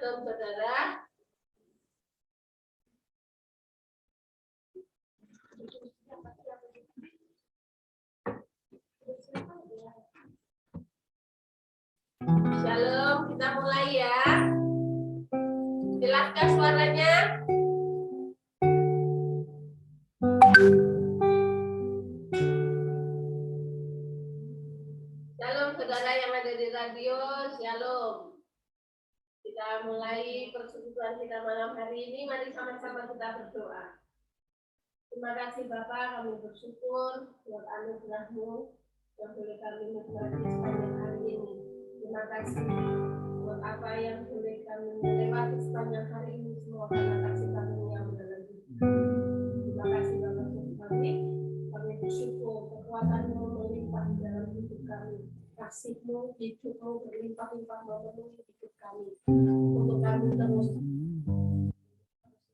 Shalom saudara. Shalom, kita mulai ya. Jelaskah suaranya? Shalom saudara yang ada di radio, shalom. Kita mulai persekutuan kita malam hari ini. Mari sama-sama kita berdoa. Terima kasih Bapa, kami bersyukur buat anugerah-Mu yang boleh kami nikmati sepanjang hari ini. Terima kasih buat apa yang boleh kami lewati sepanjang hari ini. Semua karena kasih kami yang dalam hidup. Terima kasih Bapa untuk kami bersyukur kekuatan-Mu melimpah di dalam hidup kami. Kasih-Mu, hidup-Mu berlimpah-limpah memenuhi hidup kami. Untuk kami terus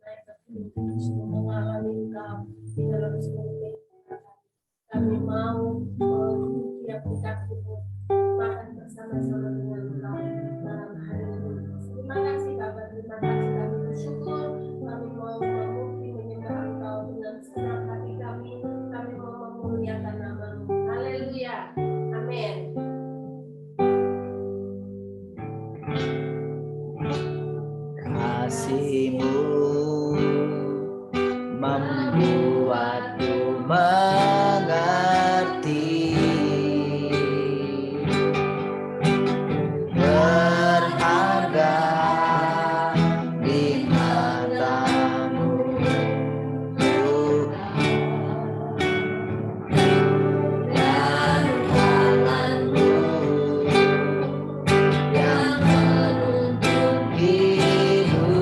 naik ke terus mengalami Engkau di dalam seluruh kehidupan. Kami mau mengikuti aplikasi-Mu, makan bersama-sama dengan Engkau malam hari ini. Terima kasih Bapa, terima kasih kami bersyukur. Kami mau memuji menyembah Engkau dengan senang hati kami. Kami mau memuliakan nama-Mu. Haleluya. Amin. Kasih-Mu membuatku mengerti berharga di mata-Mu, dan tangan-Mu yang menuntun hidupku.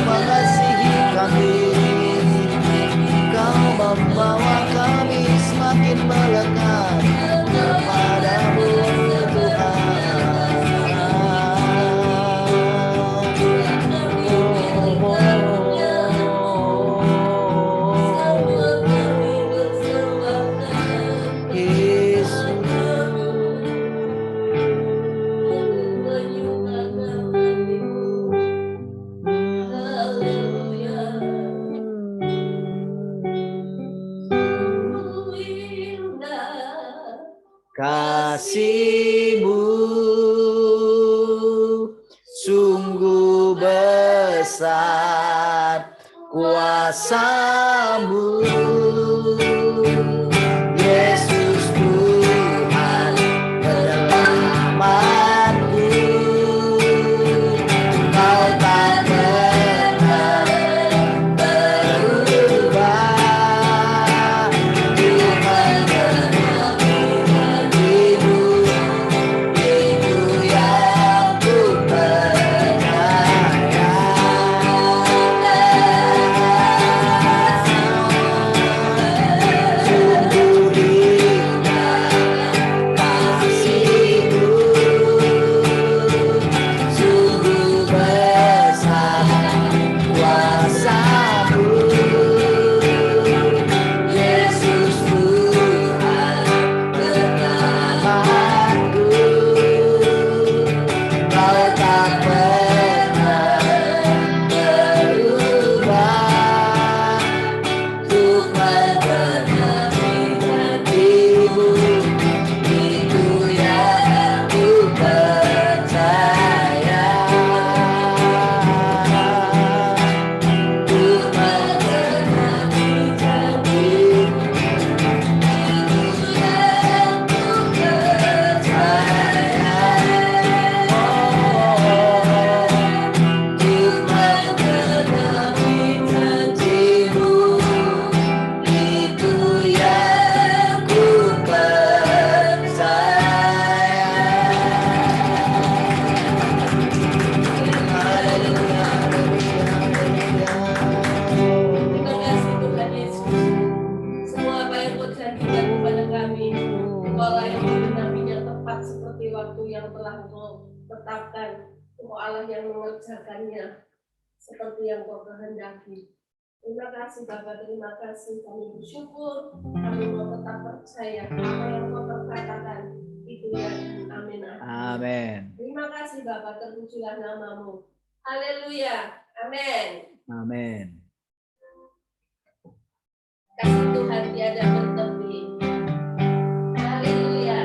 mengasihi kami, Kau membawa kami semakin melekat kepadamu Tuhan. Yesus. Kasih-Mu sungguh besar, kuasa-Mu Yesus Tuhan penyelamatku. Kau tak pernah berubah, Tuhan janjimu itu yang ku percaya. Sungguh indah kasih-Mu, sungguh besar kuasa-Mu Yesus Tuhan penyelamatku. Kau tak pernah berubah, Tuhan janji-Mu itu yang ku percaya. Tuhan janji-Mu itu yang ku percaya. Tuhan janji-Mu itu yang ku percaya. Terima kasih Tuhan Yesus. Semua apa yang Kau janjikan kepada kami, Engkaulah yang mengenaminya tepat seperti waktu yang telah Engkau tetapkan. Engkau Allah yang mengerjakannya seperti yang Kau kehendaki. Terima kasih Bapa, terima kasih. Kami bersyukur, kami mau tetap percaya apa yang Kau perkatakan itu yang amin. Amin. Terima kasih Bapa, terpujilah nama-Mu. Haleluya. Amin. Amin. Kasih Tuhan tiada bertepi. Haleluya.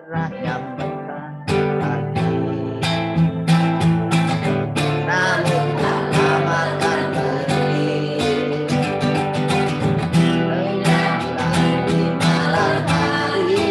Cerahnya mentah pagi, namun tak lama akan pergi. Menyala di malam hari,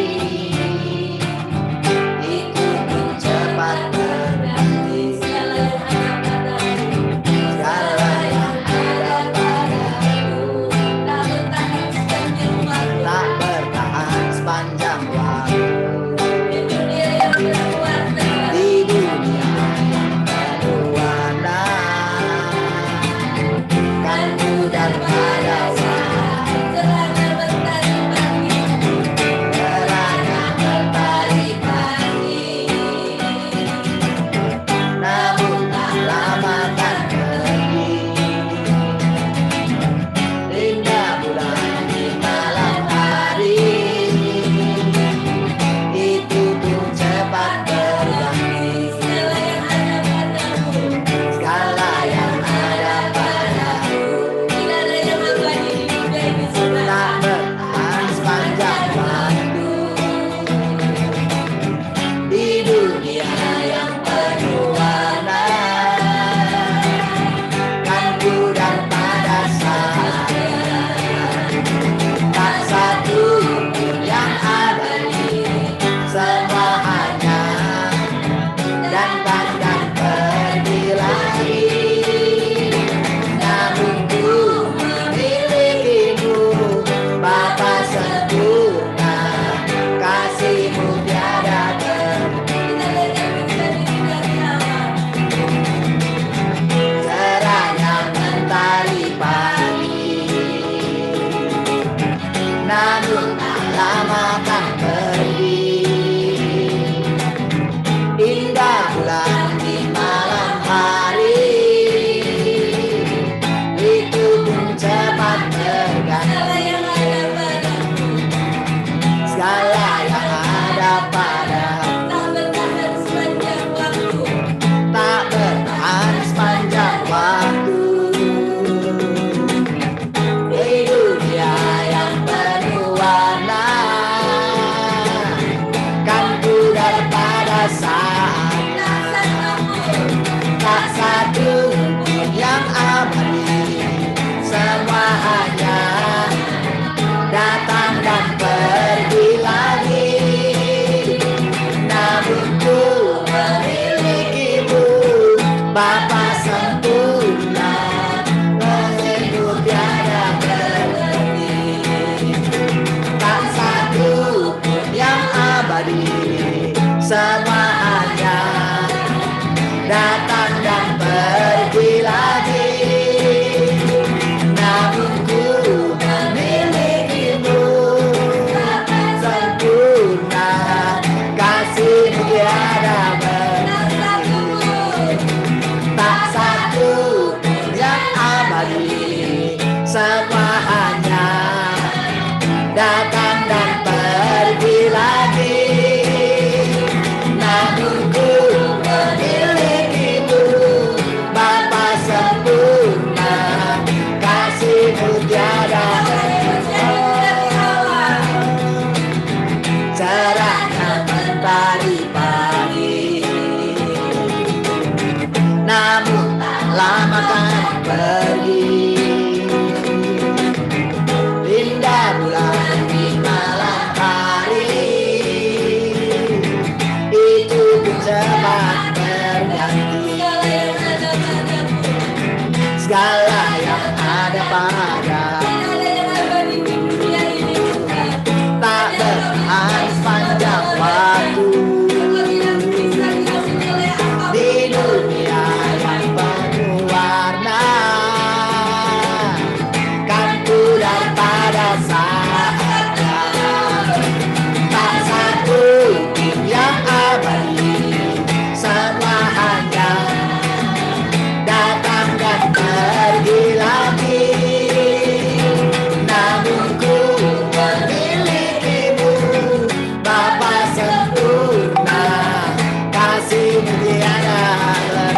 semua hanya datang dan pergi lagi. Namun ku memilikimu, Bapa sempurna, kasih-Mu tiada cerahnya mentari pagi. Namun tak lama kan pergi. Indah bulan di malam hari, itu pun cepat berganti. Segala yang ada pada tak bertahan sepanjang waktu. Di dunia yang penuh warna, kan pudar pada saatnya. Tak satu pun yang abadi, semua hanya datang dan pergi lagi. Namun ku memilikimu, Bapa sempurna, kasih-Mu tiada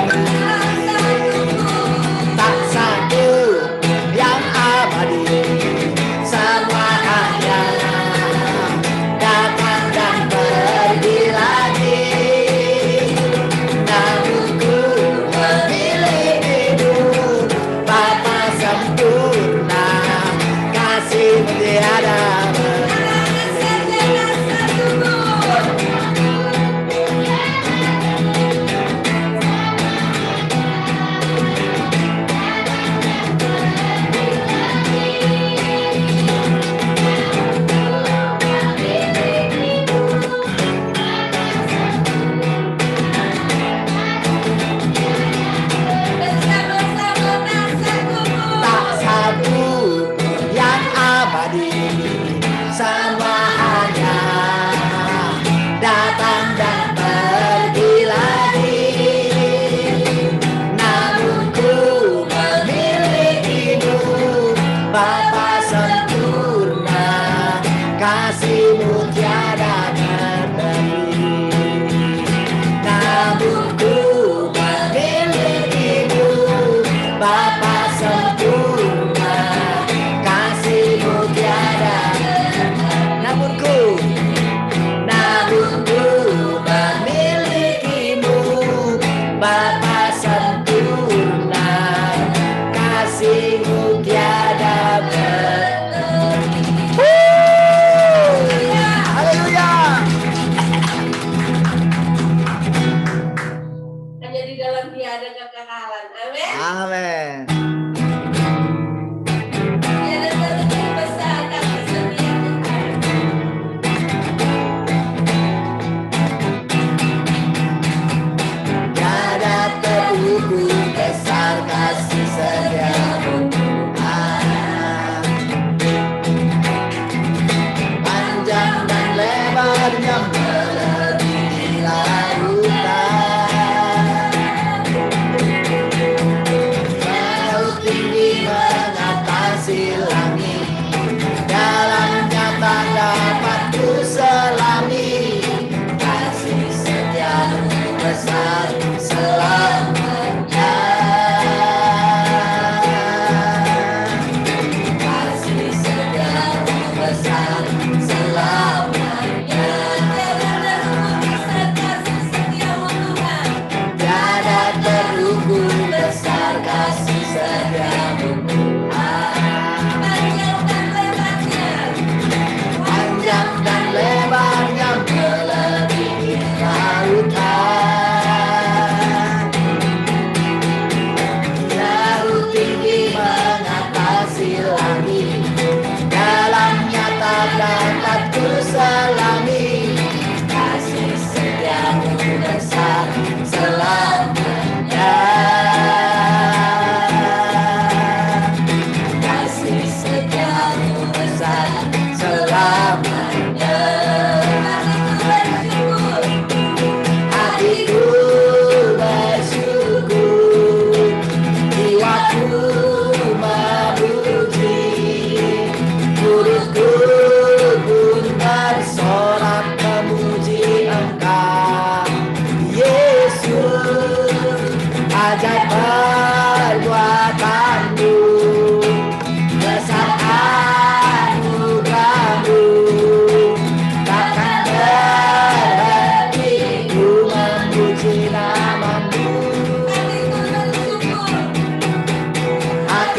berhenti. Tak satu yang abadi, semua hanya datang dan pergi lagi. Namun ku memilikimu, Bapa sempurna, kasih-Mu tiada berhenti. Tak satu yang abadi, semua hanya datang dan pergi lagi. Namun ku memilikimu, Bapa sempurna, kasih-Mu tiada berhenti. Namun ku memilikimu, Bapa sempurna, kasih-Mu tiada. Namun ku memilikimu, Bapa sempurna, kasih-Mu tiada berhenti. Haleluya. Hanya di dalam Dia ada kekekalan. Amin. Amin.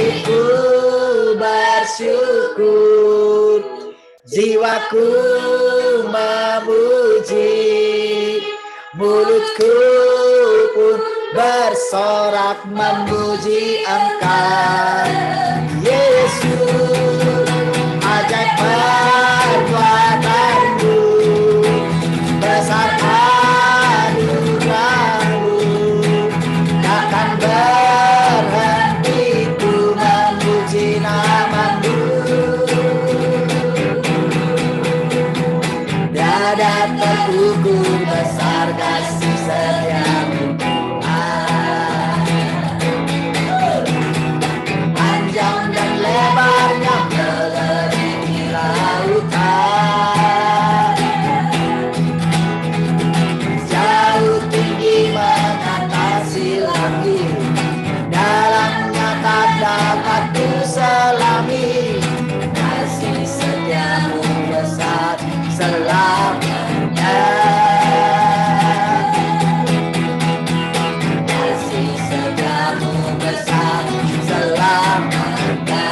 hatiku bersyukur, jiwaku memuji, mulutku pun bersorak memuji Engkau, Yesus. Ajaib perbuatanmu, besar anugerahmu, takkan berhenti ku memuji namamu. Dada terkukur besar kasih setiamu, panjang dan lebarnya melebihi lautan, jauh tinggi mengatasi langit, dalamnya tak dapat kuselami. Kasih setiamu besar selamanya, kasih setiamu besar selamanya,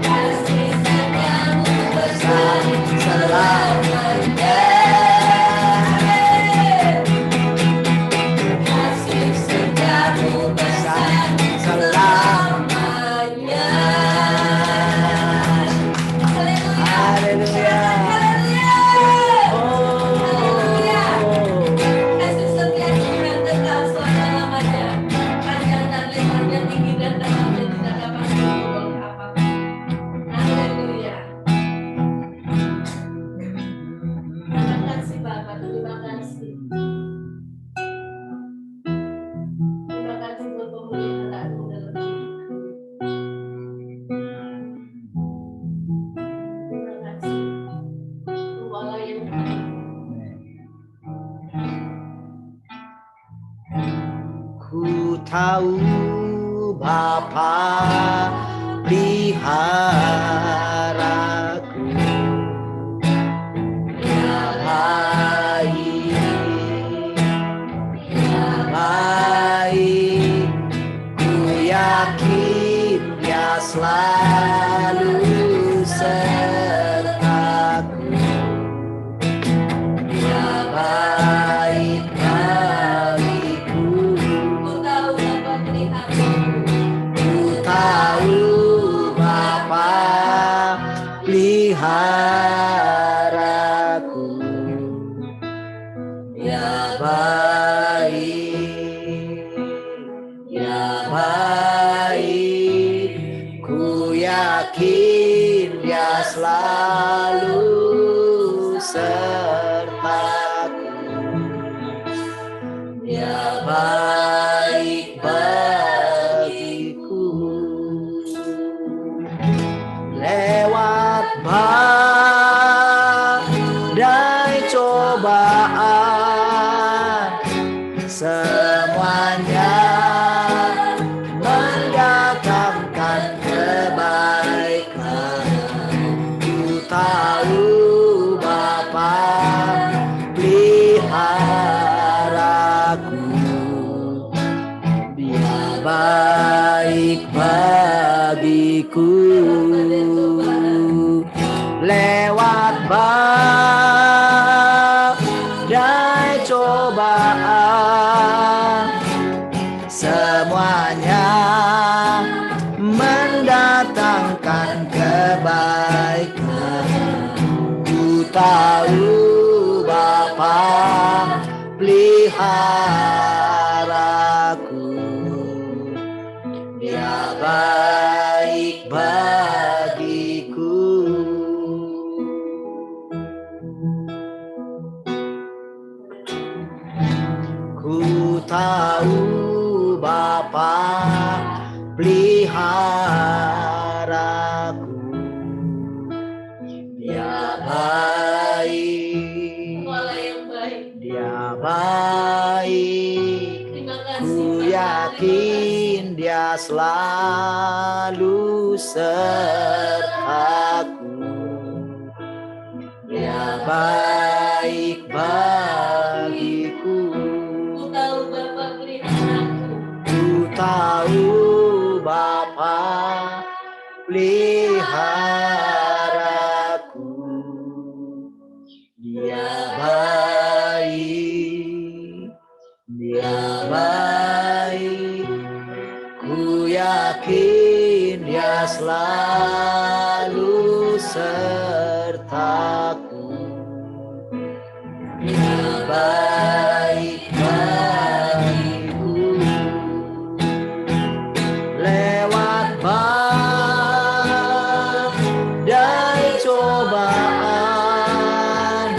kasih setiamu besar selamanya, kasih setiamu besar selamanya. Haleluya. Kasih setia Tuhan tetap selama-lamanya, panjang dan lebarnya, tinggi dan dalamnya tidak dapat diukur oleh apapun. Haleluya. Terima kasih Bapak, terima kasih. Terima kasih buat pemeliharaan-Mu dalam hidup. Terima kasih. Engkaulah yang baik. Ku tahu Bapa peliharaku, Dia baik, Dia baik. Ku yakin Dia selalu sertaku, Dia baik bagiku. Ku tahu Bapa pelihara. Ku tahu Bapa peliharaku, Dia baik, Dia baik. Ku yakin Dia selalu sertaku, Dia baik bagiku. Lewat badai cobaan, semuanya mendatangkan kebaikan. Ku tahu Bapa peliharaku, Dia baik bagiku. Lewat badai cobaan, semuanya mendatangkan kebaikan. Ku tahu Bapa peliharaku, Dia baik bagiku. Ku tahu Bapa peliharaku, Dia baik, Engkaulah yang baik. Dia baik. Terima Ku kasih yakin Dia selalu sertaku, Dia baik bagiku. Ku tahu Bapa peliharaku. tahu Bapa peliharaku. Dia baik, dia baik. Ku yakin dia selalu sertaku. Dia baik bagiku. Lewat badai cobaan,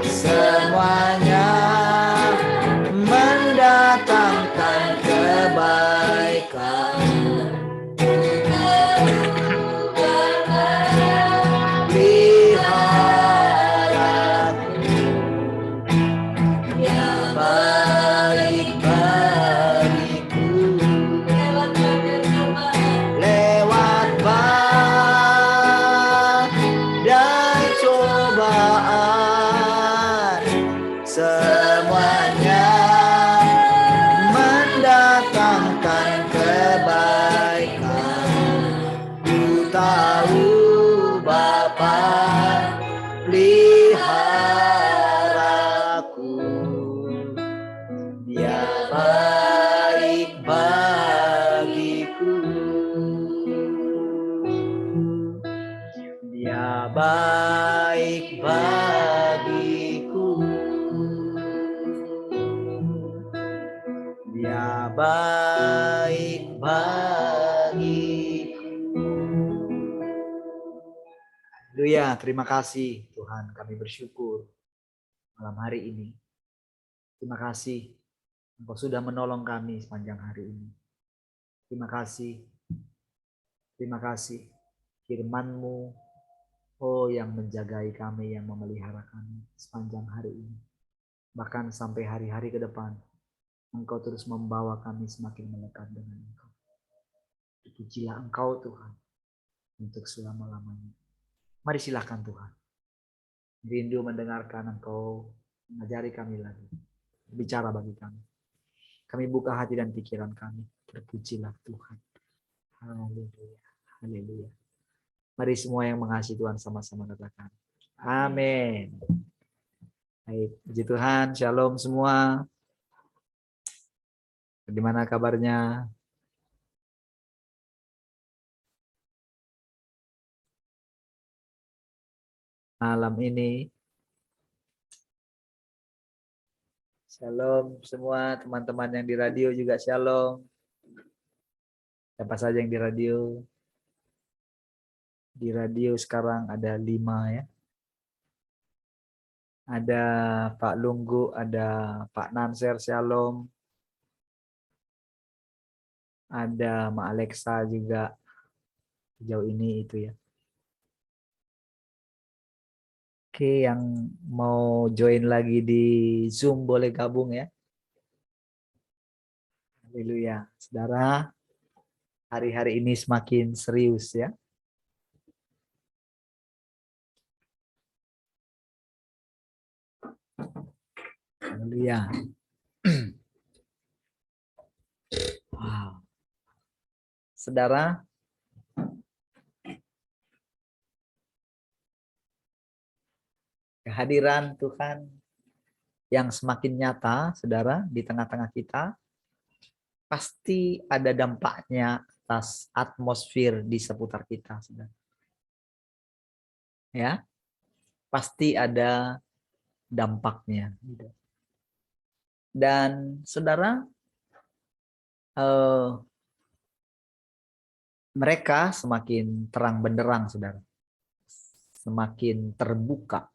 semuanya mendatangkan kebaikan. Semuanya mendatangkan kebaikan. Ku tahu Bapa peliharaku. Dia baik bagiku. Dia baik bagiku. Dia baik bagiku. Haleluya, terima kasih Tuhan, kami bersyukur malam hari ini. Terima kasih Engkau sudah menolong kami sepanjang hari ini. Terima kasih firman-Mu, oh yang menjagai kami, yang memelihara kami sepanjang hari ini. Bahkan sampai hari-hari ke depan, Engkau terus membawa kami semakin melekat dengan Engkau. Pujilah Engkau Tuhan untuk selama-lamanya. Mari silakan Tuhan. Rindu mendengarkan Engkau mengajari kami lagi. Bicara bagi kami. Kami buka hati dan pikiran kami. Terpujilah Tuhan. Haleluya. Haleluya. Mari semua yang mengasihi Tuhan sama-sama katakan. Amin. Baik, puji Tuhan. Shalom semua. Bagaimana kabarnya? Malam ini. Shalom semua teman-teman yang di radio juga shalom. Siapa saja yang di radio? Di radio sekarang ada 5 ya. Ada Pak Lunggu, ada Pak Nanser shalom. Ada Ma Alexa juga sejauh ini itu ya. Oke, yang mau join lagi di Zoom boleh gabung ya. Haleluya. Saudara, hari-hari ini semakin serius ya. Haleluya. Wow. Saudara, kehadiran Tuhan yang semakin nyata, saudara, di tengah-tengah kita, pasti ada dampaknya atas atmosfer di seputar kita, saudara. Ya, pasti ada dampaknya. Dan saudara, mereka semakin terang benderang, saudara. Semakin terbuka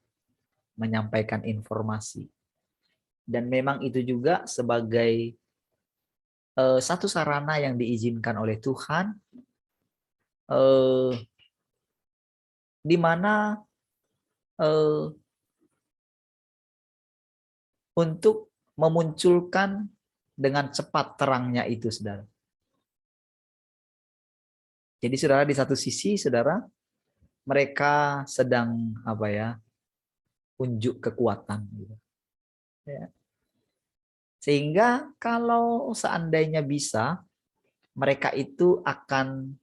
menyampaikan informasi. Dan memang itu juga sebagai satu sarana yang diizinkan oleh Tuhan, di mana untuk memunculkan dengan cepat terangnya itu, saudara. Jadi saudara, di satu sisi saudara, mereka sedang unjuk kekuatan gitu. Ya. Sehingga kalau seandainya bisa, mereka itu akan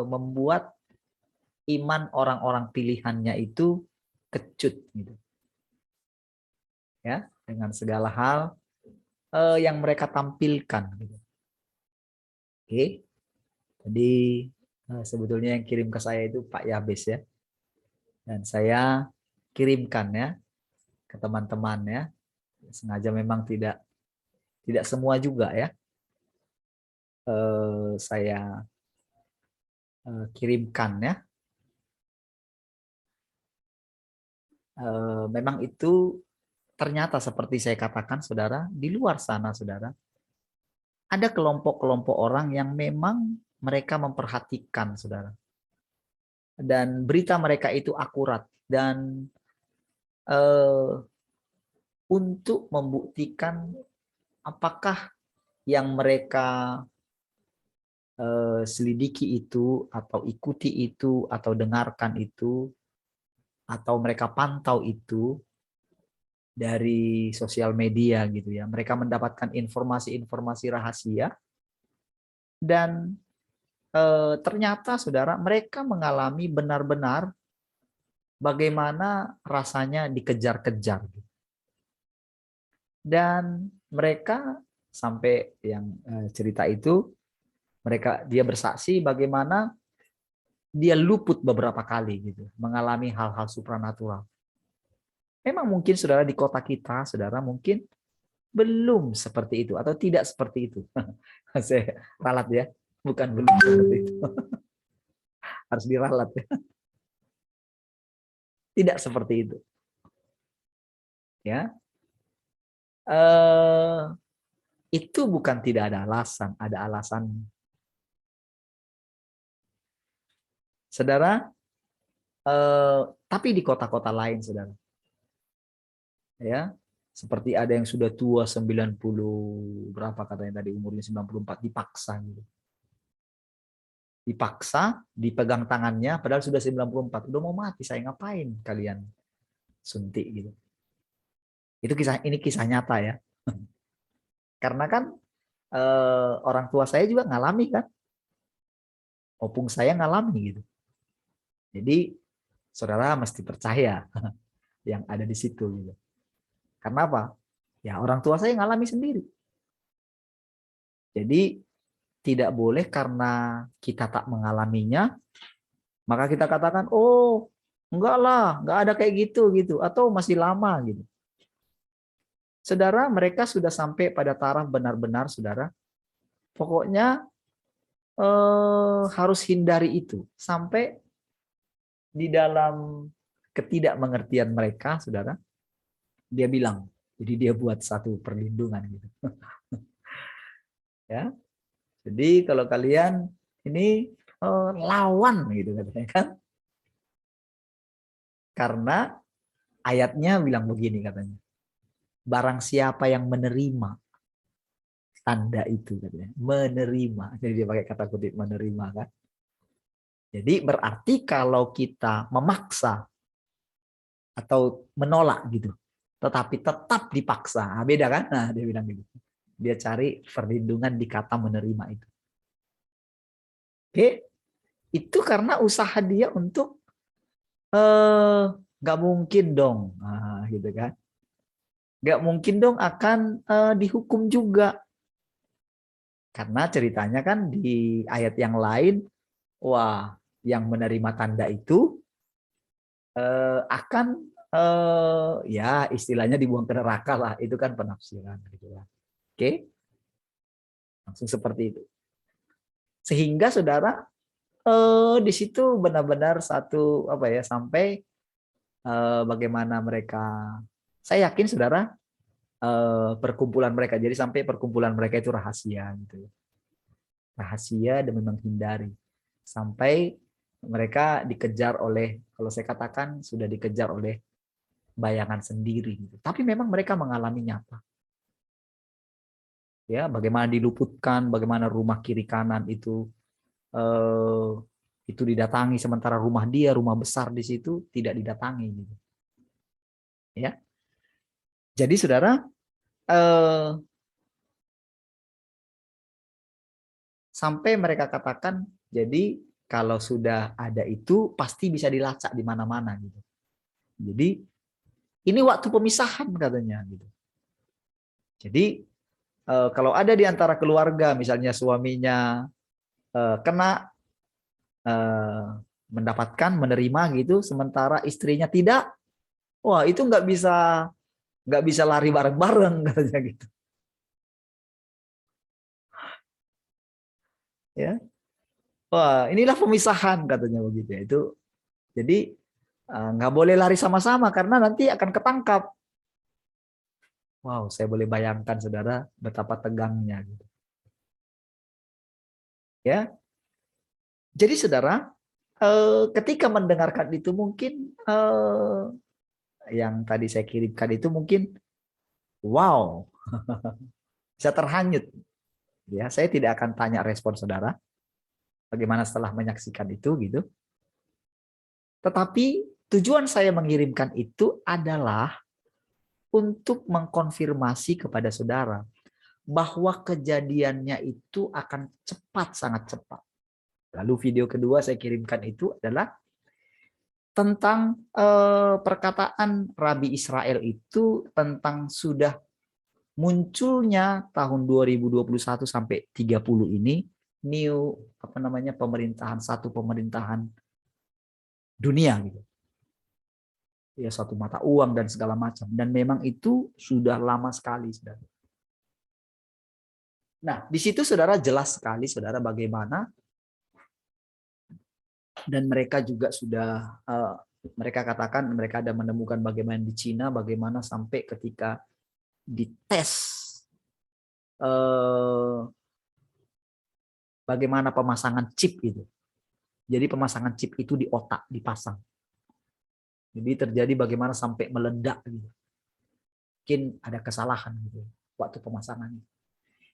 membuat iman orang-orang pilihannya itu kecut gitu. Ya, dengan segala hal yang mereka tampilkan gitu. Oke. Jadi sebetulnya yang kirim ke saya itu Pak Yabes ya. Dan saya kirimkan ya ke teman-teman ya. Sengaja memang tidak semua juga ya. Saya kirimkan ya. Memang itu ternyata seperti saya katakan saudara, di luar sana saudara, ada kelompok-kelompok orang yang memang mereka memperhatikan saudara. Dan berita mereka itu akurat dan untuk membuktikan apakah yang mereka selidiki itu atau ikuti itu atau dengarkan itu atau mereka pantau itu dari sosial media gitu ya. Mereka mendapatkan informasi-informasi rahasia dan ternyata saudara mereka mengalami benar-benar bagaimana rasanya dikejar-kejar. Dan mereka sampai yang cerita itu dia bersaksi bagaimana dia luput beberapa kali gitu, mengalami hal-hal supranatural. Memang mungkin saudara di kota kita, saudara mungkin belum seperti itu atau tidak seperti itu. Saya ralat ya, bukan belum seperti itu. Harus diralat ya. Tidak seperti itu. Ya. Itu bukan tidak ada alasan. Saudara, tapi di kota-kota lain, saudara. Ya, seperti ada yang sudah tua 90 berapa katanya tadi umurnya 94 dipaksa gitu. Dipaksa, dipegang tangannya padahal sudah 94, udah mau mati, saya ngapain kalian suntik gitu. Ini kisah nyata ya. Karena kan orang tua saya juga ngalami kan. Opung saya ngalami gitu. Jadi saudara mesti percaya yang ada di situ gitu. Karena apa? Ya orang tua saya ngalami sendiri. Jadi tidak boleh karena kita tak mengalaminya, maka kita katakan, oh enggak lah, enggak ada kayak gitu, atau masih lama gitu. Saudara, mereka sudah sampai pada taraf benar-benar, saudara, pokoknya harus hindari itu. Sampai di dalam ketidakmengertian mereka, saudara, dia bilang, jadi dia buat satu perlindungan gitu. Ya, jadi kalau kalian ini lawan gitu katanya kan, karena ayatnya bilang begini katanya, barang siapa yang menerima tanda itu katanya, menerima, jadi dia pakai kata kutip menerima kan. Jadi berarti kalau kita memaksa atau menolak gitu, tetapi tetap dipaksa, beda kan? Nah dia bilang gitu. Dia cari perlindungan di kata menerima itu. Oke, itu karena usaha dia untuk nggak mungkin dong, nah, gitu kan? Nggak mungkin dong akan dihukum juga. Karena ceritanya kan di ayat yang lain, wah, yang menerima tanda itu akan ya istilahnya dibuang ke neraka lah. Itu kan penafsiran gitu ya. Oke, langsung seperti itu. Sehingga saudara di situ benar-benar satu apa ya sampai bagaimana mereka. Saya yakin saudara perkumpulan mereka. Jadi sampai perkumpulan mereka itu rahasia gitu. Rahasia demi menghindari sampai mereka dikejar oleh, kalau saya katakan sudah dikejar oleh bayangan sendiri gitu. Tapi memang mereka mengalami nyata. Ya, bagaimana diluputkan, bagaimana rumah kiri kanan itu didatangi sementara rumah dia, rumah besar di situ tidak didatangi gitu. Ya. Jadi saudara Sampai mereka katakan, jadi kalau sudah ada itu pasti bisa dilacak di mana-mana gitu. Jadi ini waktu pemisahan katanya gitu. Jadi kalau ada di antara keluarga misalnya suaminya kena mendapatkan menerima gitu, sementara istrinya tidak, wah itu nggak bisa lari bareng-bareng katanya gitu. Ya, wah inilah pemisahan katanya begitu ya. Itu jadi nggak boleh lari sama-sama karena nanti akan ketangkap. Wow, saya boleh bayangkan saudara betapa tegangnya gitu. Ya, jadi saudara ketika mendengarkan itu mungkin yang tadi saya kirimkan itu mungkin wow, bisa terhanyut. Ya, saya tidak akan tanya respon saudara bagaimana setelah menyaksikan itu gitu. Tetapi tujuan saya mengirimkan itu adalah untuk mengkonfirmasi kepada saudara bahwa kejadiannya itu akan cepat, sangat cepat. Lalu video kedua saya kirimkan itu adalah tentang perkataan Rabi Israel itu tentang sudah munculnya tahun 2021 sampai 30 ini satu pemerintahan dunia gitu. Ya satu mata uang dan segala macam, dan memang itu sudah lama sekali saudara. Nah, di situ saudara jelas sekali saudara bagaimana, dan mereka juga sudah mereka katakan mereka ada menemukan bagaimana di Cina, bagaimana sampai ketika dites bagaimana pemasangan chip itu. Jadi pemasangan chip itu di otak dipasang. Jadi terjadi bagaimana sampai meledak gitu. Mungkin ada kesalahan gitu waktu pemasangannya.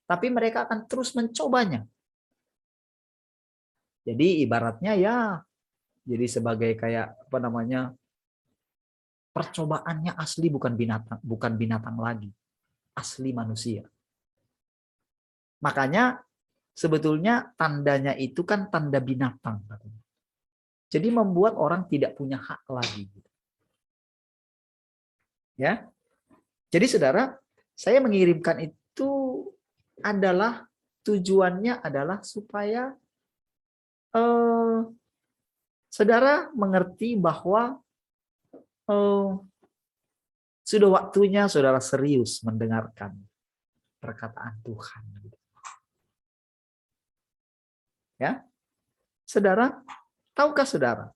Tapi mereka akan terus mencobanya. Jadi ibaratnya ya jadi sebagai kayak percobaannya asli, bukan binatang lagi. Asli manusia. Makanya sebetulnya tandanya itu kan tanda binatang. Jadi membuat orang tidak punya hak lagi. Ya, jadi saudara, saya mengirimkan itu adalah tujuannya adalah supaya saudara mengerti bahwa sudah waktunya saudara serius mendengarkan perkataan Tuhan. Ya, saudara, tahukah saudara?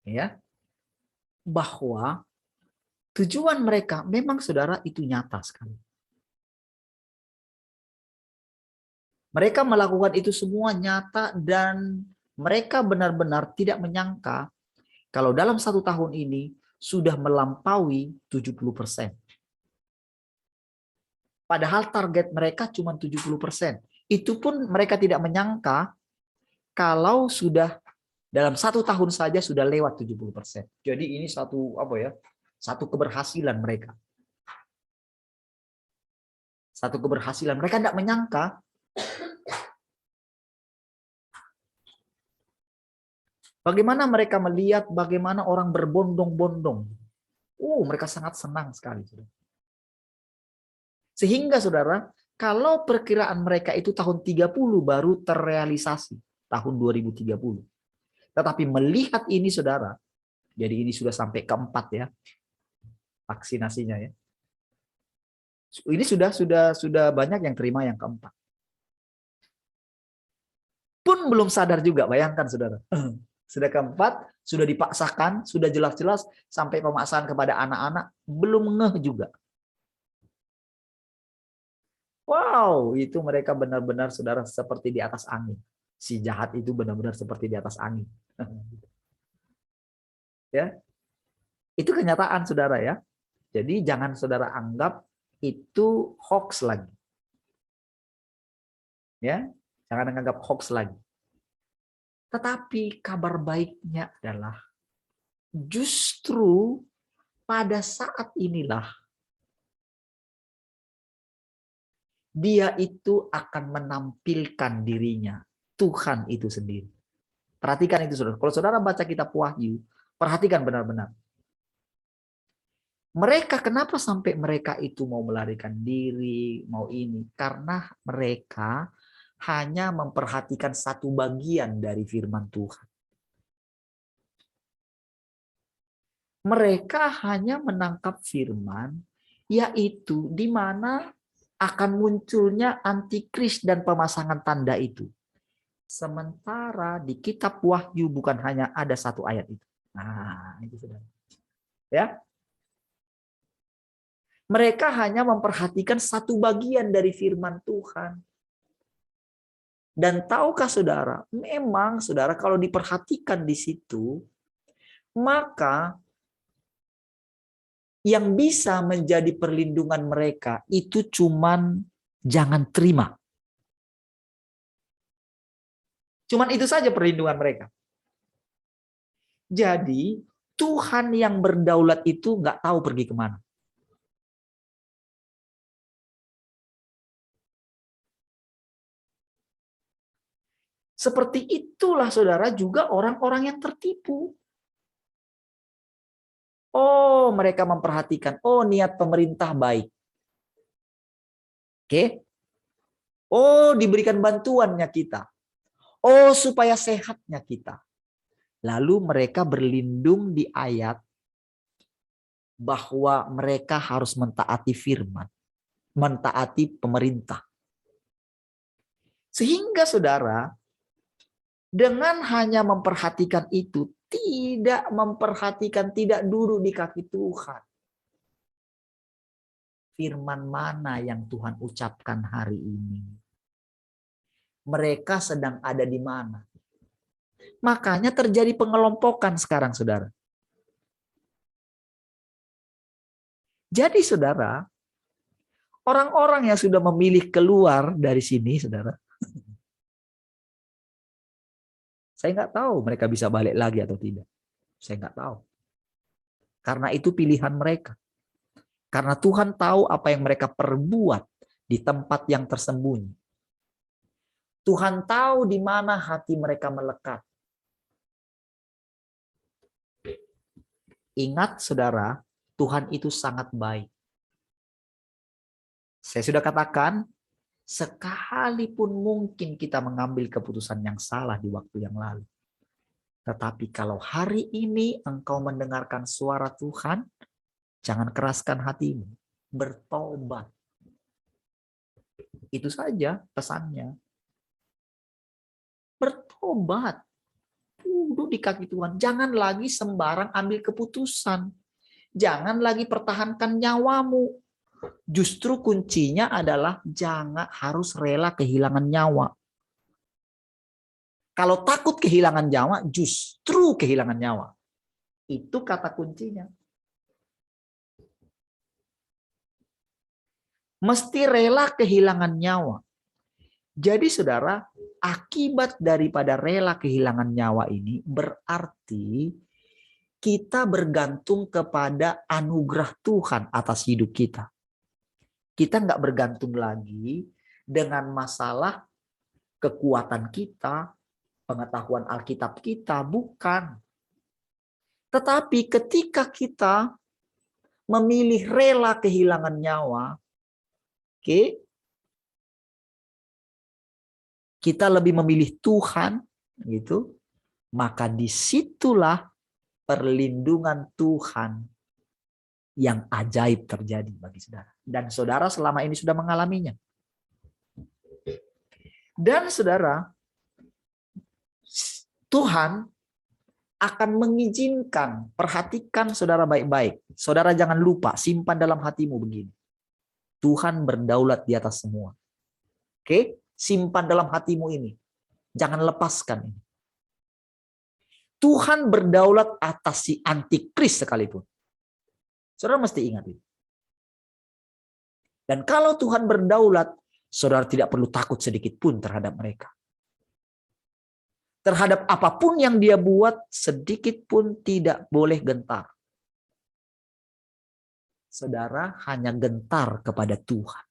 Ya, bahwa tujuan mereka memang saudara itu nyata sekali. Mereka melakukan itu semua nyata dan mereka benar-benar tidak menyangka kalau dalam 1 tahun ini sudah melampaui 70%. Padahal target mereka cuma 70%. Itu pun mereka tidak menyangka kalau sudah dalam 1 tahun saja sudah lewat 70%. Jadi ini satu keberhasilan mereka. Satu keberhasilan. Mereka tidak menyangka bagaimana mereka melihat bagaimana orang berbondong-bondong. Mereka sangat senang sekali. Sehingga saudara, kalau perkiraan mereka itu tahun 30 baru terrealisasi. Tahun 2030. Tetapi melihat ini saudara, jadi ini sudah sampai ke-4 ya. Vaksinasinya ya. Ini sudah banyak yang terima yang ke-4. Pun belum sadar juga, bayangkan saudara. Sudah ke-4, sudah dipaksakan, sudah jelas-jelas sampai pemaksaan kepada anak-anak, belum ngeh juga. Wow, itu mereka benar-benar saudara seperti di atas angin. Si jahat itu benar-benar seperti di atas angin. Ya. Itu kenyataan saudara ya. Jadi jangan saudara anggap itu hoax lagi. Ya, jangan anggap hoax lagi. Tetapi kabar baiknya adalah justru pada saat inilah dia itu akan menampilkan dirinya, Tuhan itu sendiri. Perhatikan itu saudara. Kalau saudara baca kitab Wahyu, perhatikan benar-benar. Mereka kenapa sampai mereka itu mau melarikan diri, mau ini? Karena mereka hanya memperhatikan satu bagian dari firman Tuhan. Mereka hanya menangkap firman, yaitu di mana akan munculnya antikris dan pemasangan tanda itu. Sementara di kitab Wahyu bukan hanya ada satu ayat itu. Nah, itu sudah. Ya. Mereka hanya memperhatikan satu bagian dari firman Tuhan. Dan tahukah saudara, memang saudara kalau diperhatikan di situ, maka yang bisa menjadi perlindungan mereka itu cuman jangan terima. Cuman itu saja perlindungan mereka. Jadi Tuhan yang berdaulat itu nggak tahu pergi kemana. Seperti itulah saudara juga orang-orang yang tertipu. Oh, mereka memperhatikan, oh niat pemerintah baik. Oke. Oh, diberikan bantuannya kita. Oh, supaya sehatnya kita. Lalu mereka berlindung di ayat bahwa mereka harus mentaati firman, mentaati pemerintah. Sehingga saudara, dengan hanya memperhatikan itu, tidak memperhatikan, tidak duduk di kaki Tuhan. Firman mana yang Tuhan ucapkan hari ini? Mereka sedang ada di mana? Makanya terjadi pengelompokan sekarang, saudara. Jadi, saudara, orang-orang yang sudah memilih keluar dari sini, saudara, saya nggak tahu mereka bisa balik lagi atau tidak. Saya nggak tahu. Karena itu pilihan mereka. Karena Tuhan tahu apa yang mereka perbuat di tempat yang tersembunyi. Tuhan tahu di mana hati mereka melekat. Ingat saudara, Tuhan itu sangat baik. Saya sudah katakan, sekalipun mungkin kita mengambil keputusan yang salah di waktu yang lalu. Tetapi kalau hari ini engkau mendengarkan suara Tuhan, jangan keraskan hatimu. Bertobat. Itu saja pesannya. Bertobat. Duduk di kaki Tuhan. Jangan lagi sembarang ambil keputusan. Jangan lagi pertahankan nyawamu. Justru kuncinya adalah jangan harus rela kehilangan nyawa. Kalau takut kehilangan nyawa, justru kehilangan nyawa. Itu kata kuncinya. Mesti rela kehilangan nyawa. Jadi saudara, akibat daripada rela kehilangan nyawa ini berarti kita bergantung kepada anugerah Tuhan atas hidup kita. Kita nggak bergantung lagi dengan masalah kekuatan kita, pengetahuan Alkitab kita, bukan. Tetapi ketika kita memilih rela kehilangan nyawa, oke, kita lebih memilih Tuhan, gitu, maka disitulah perlindungan Tuhan yang ajaib terjadi bagi saudara. Dan saudara selama ini sudah mengalaminya. Dan saudara, Tuhan akan mengizinkan, perhatikan saudara baik-baik. Saudara jangan lupa, simpan dalam hatimu begini. Tuhan berdaulat di atas semua. Oke? Simpan dalam hatimu ini. Jangan lepaskan ini. Tuhan berdaulat atas si antikris sekalipun. Saudara mesti ingat itu. Dan kalau Tuhan berdaulat, saudara tidak perlu takut sedikit pun terhadap mereka. Terhadap apapun yang dia buat, sedikit pun tidak boleh gentar. Saudara hanya gentar kepada Tuhan.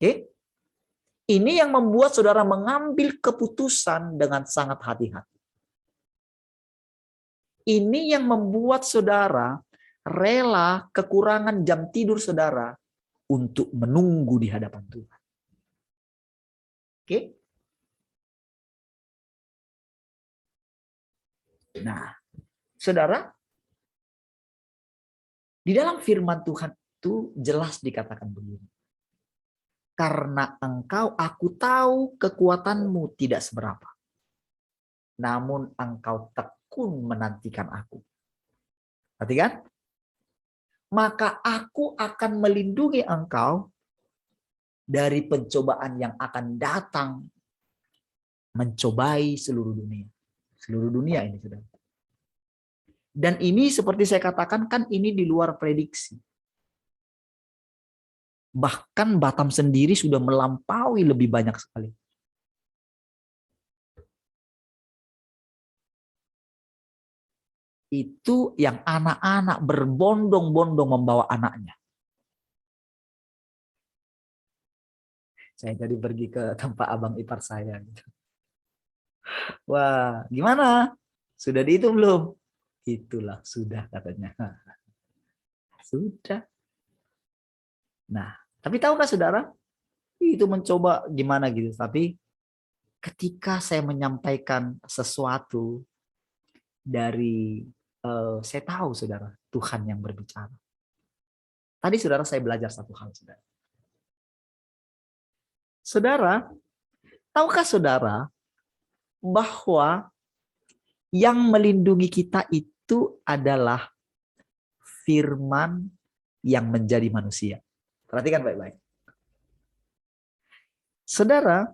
Oke? Ini yang membuat saudara mengambil keputusan dengan sangat hati-hati. Ini yang membuat saudara rela kekurangan jam tidur saudara untuk menunggu di hadapan Tuhan. Oke? Nah, saudara, di dalam firman Tuhan itu jelas dikatakan begini. Karena engkau, aku tahu kekuatanmu tidak seberapa. Namun engkau tekun menantikan aku. Perhatikan? Maka aku akan melindungi engkau dari pencobaan yang akan datang mencobai seluruh dunia. Seluruh dunia ini, saudara. Dan ini seperti saya katakan kan ini di luar prediksi. Bahkan Batam sendiri sudah melampaui lebih banyak sekali. Itu yang anak-anak berbondong-bondong membawa anaknya. Saya tadi pergi ke tempat abang ipar saya. Wah, gimana? Sudah dihitung belum? Itulah, sudah katanya. Sudah. Nah, tapi tahukah saudara? Itu mencoba gimana gitu. Tapi ketika saya menyampaikan sesuatu dari, saya tahu saudara, Tuhan yang berbicara. Tadi saudara saya belajar satu hal saudara. Saudara, tahukah saudara bahwa yang melindungi kita itu adalah firman yang menjadi manusia. Perhatikan baik-baik. Saudara,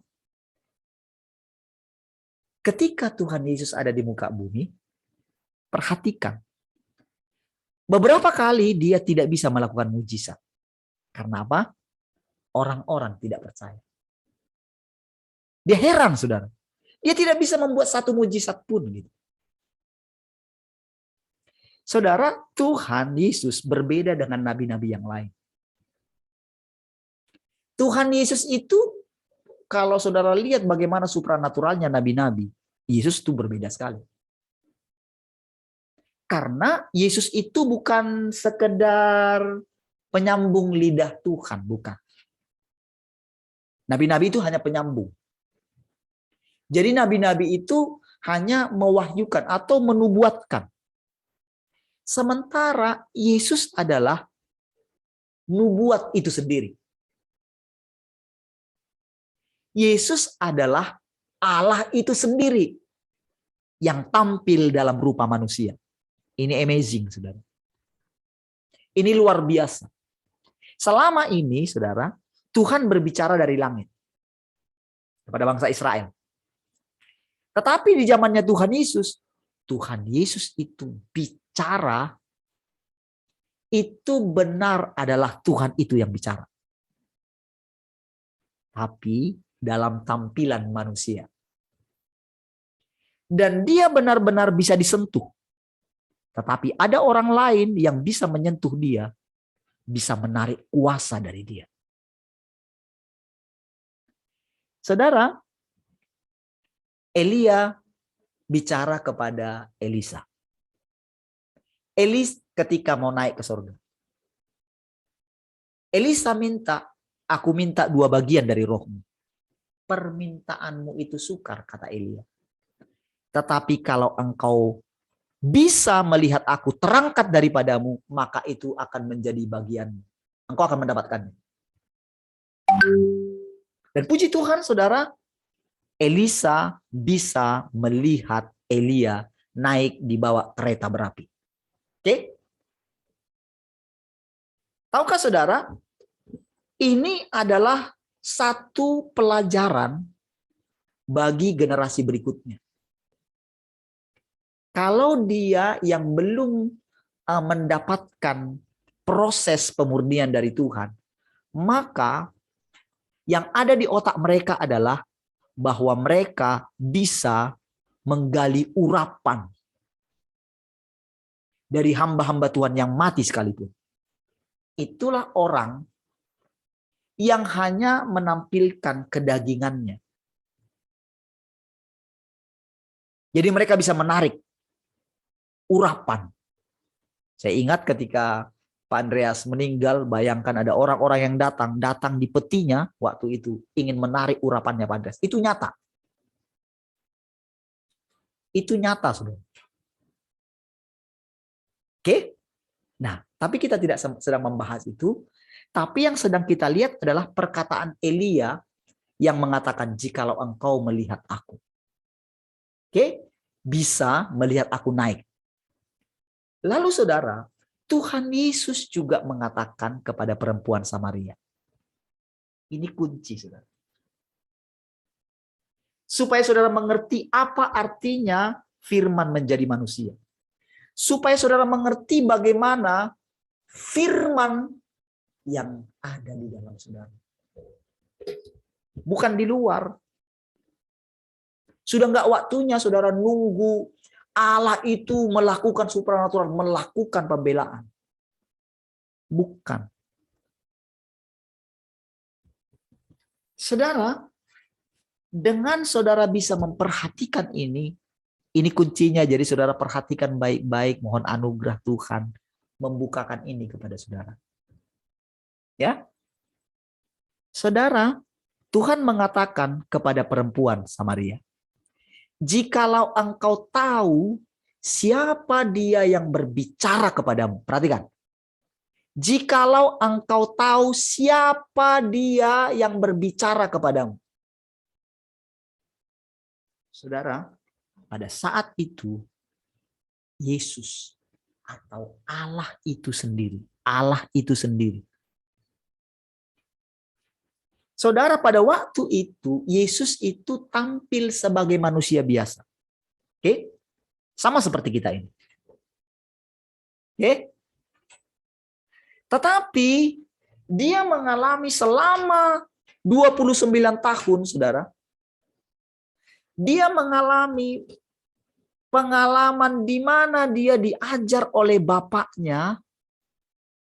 ketika Tuhan Yesus ada di muka bumi, perhatikan. Beberapa kali dia tidak bisa melakukan mujizat. Karena apa? Orang-orang tidak percaya. Dia heran, saudara. Dia tidak bisa membuat satu mujizat pun. Gitu. Saudara, Tuhan Yesus berbeda dengan nabi-nabi yang lain. Tuhan Yesus itu, kalau saudara lihat bagaimana supranaturalnya nabi-nabi, Yesus itu berbeda sekali. Karena Yesus itu bukan sekedar penyambung lidah Tuhan, bukan. Nabi-nabi itu hanya penyambung. Jadi nabi-nabi itu hanya mewahyukan atau menubuatkan. Sementara Yesus adalah nubuat itu sendiri. Yesus adalah Allah itu sendiri yang tampil dalam rupa manusia. Ini amazing, saudara. Ini luar biasa. Selama ini, saudara, Tuhan berbicara dari langit kepada bangsa Israel. Tetapi di zamannya Tuhan Yesus itu bicara, itu benar adalah Tuhan itu yang bicara. Tapi dalam tampilan manusia. Dan dia benar-benar bisa disentuh. Tetapi ada orang lain yang bisa menyentuh dia, bisa menarik kuasa dari dia. Saudara, Elia bicara kepada Elisa. Elis ketika mau naik ke surga. Elisa minta, aku minta 2 bagian dari rohmu. Permintaanmu itu sukar, kata Elia. Tetapi kalau engkau bisa melihat aku terangkat daripadamu, maka itu akan menjadi bagianmu. Engkau akan mendapatkannya. Dan puji Tuhan, saudara, Elisa bisa melihat Elia naik di bawah kereta berapi. Oke? Tahukah saudara, ini adalah satu pelajaran bagi generasi berikutnya. Kalau dia yang belum mendapatkan proses pemurnian dari Tuhan, maka yang ada di otak mereka adalah bahwa mereka bisa menggali urapan dari hamba-hamba Tuhan yang mati sekalipun. Itulah orang yang hanya menampilkan kedagingannya. Jadi mereka bisa menarik urapan. Saya ingat ketika Pak Andreas meninggal, bayangkan ada orang-orang yang datang di petinya waktu itu ingin menarik urapannya Pak Andreas. Itu nyata. Itu nyata, saudara. Oke? Nah, tapi kita tidak sedang membahas itu. Tapi yang sedang kita lihat adalah perkataan Elia yang mengatakan, jikalau engkau melihat aku. Oke? Bisa melihat aku naik. Lalu saudara, Tuhan Yesus juga mengatakan kepada perempuan Samaria. Ini kunci, saudara. Supaya saudara mengerti apa artinya firman menjadi manusia. Supaya saudara mengerti bagaimana firman yang ada di dalam saudara. Bukan di luar. Sudah enggak waktunya saudara nunggu Allah itu melakukan supranatural, melakukan pembelaan. Bukan. Saudara, dengan saudara bisa memperhatikan ini kuncinya. Jadi saudara perhatikan baik-baik, mohon anugerah Tuhan membukakan ini kepada saudara. Ya. Saudara, Tuhan mengatakan kepada perempuan Samaria, jikalau engkau tahu siapa dia yang berbicara kepadamu. Perhatikan. Jikalau engkau tahu siapa dia yang berbicara kepadamu. Saudara, pada saat itu Yesus atau Allah itu sendiri. Saudara, pada waktu itu Yesus itu tampil sebagai manusia biasa. Oke? Sama seperti kita ini. Oke? Tetapi dia mengalami selama 29 tahun, saudara. Dia mengalami pengalaman di mana dia diajar oleh bapaknya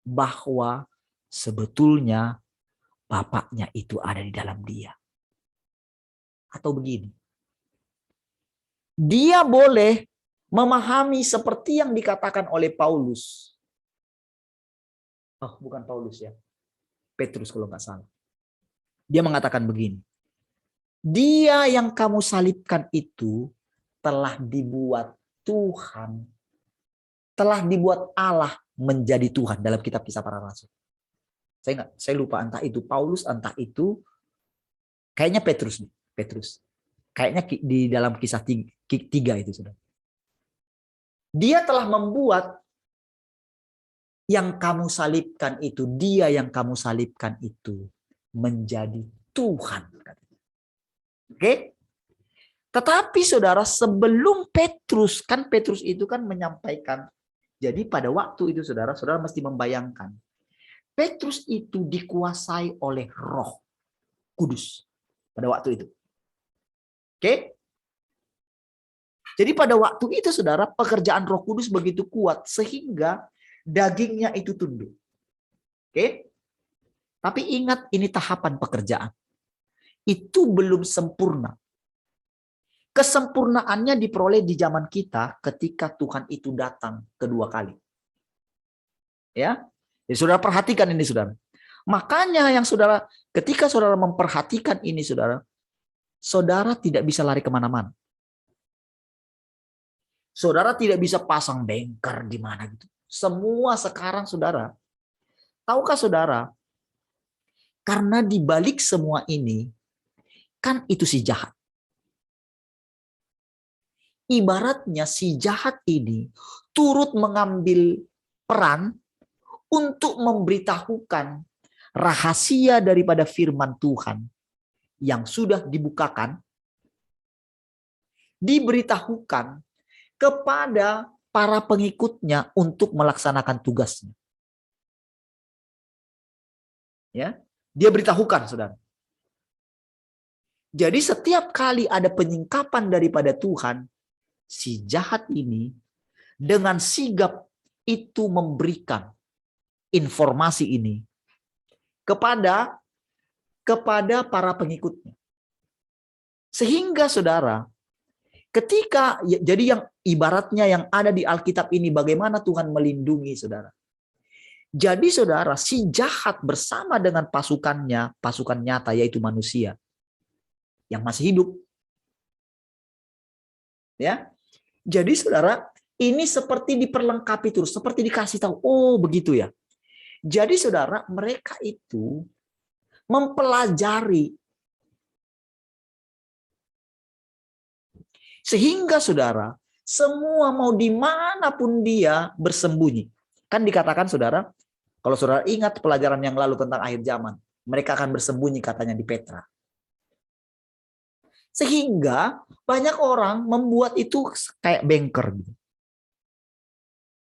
bahwa sebetulnya bapaknya itu ada di dalam dia. Atau begini. Dia boleh memahami seperti yang dikatakan oleh Paulus. Oh, bukan Paulus ya. Petrus kalau nggak salah. Dia mengatakan begini. Dia yang kamu salibkan itu telah dibuat Tuhan. Telah dibuat Allah menjadi Tuhan dalam kitab Kisah Para Rasul. Saya lupa entah itu Paulus, entah itu kayaknya Petrus. Kayaknya di dalam Kisah 3 itu, saudara. Dia telah membuat yang kamu salibkan itu, dia yang kamu salibkan itu menjadi Tuhan. Oke? Tetapi saudara, sebelum Petrus itu kan menyampaikan. Jadi pada waktu itu saudara mesti membayangkan. Petrus itu dikuasai oleh Roh Kudus pada waktu itu. Oke? Jadi pada waktu itu saudara, pekerjaan Roh Kudus begitu kuat sehingga dagingnya itu tunduk. Oke? Tapi ingat, ini tahapan pekerjaan. Itu belum sempurna. Kesempurnaannya diperoleh di zaman kita ketika Tuhan itu datang kedua kali. Ya? Jadi saudara perhatikan ini, saudara. Makanya yang saudara, ketika saudara memperhatikan ini, saudara tidak bisa lari kemana-mana. Saudara tidak bisa pasang bengker di mana gitu. Semua sekarang saudara. Tahukah saudara? Karena di balik semua ini, kan itu si jahat. Ibaratnya si jahat ini turut mengambil peran untuk memberitahukan rahasia daripada firman Tuhan yang sudah dibukakan, diberitahukan kepada para pengikutnya untuk melaksanakan tugasnya. Ya, dia beritahukan, saudara. Jadi setiap kali ada penyingkapan daripada Tuhan, si jahat ini dengan sigap itu memberikan informasi ini kepada kepada para pengikutnya. Sehingga saudara, ketika, jadi yang ibaratnya yang ada di Alkitab ini, bagaimana Tuhan melindungi saudara. Jadi saudara, si jahat bersama dengan pasukannya, pasukan nyata yaitu manusia yang masih hidup. Ya. Jadi saudara, ini seperti diperlengkapi terus, seperti dikasih tahu, oh begitu ya. Jadi saudara, mereka itu mempelajari. Sehingga saudara, semua mau dimanapun dia bersembunyi. Kan dikatakan saudara, kalau saudara ingat pelajaran yang lalu tentang akhir zaman, mereka akan bersembunyi katanya di Petra. Sehingga banyak orang membuat itu kayak banker.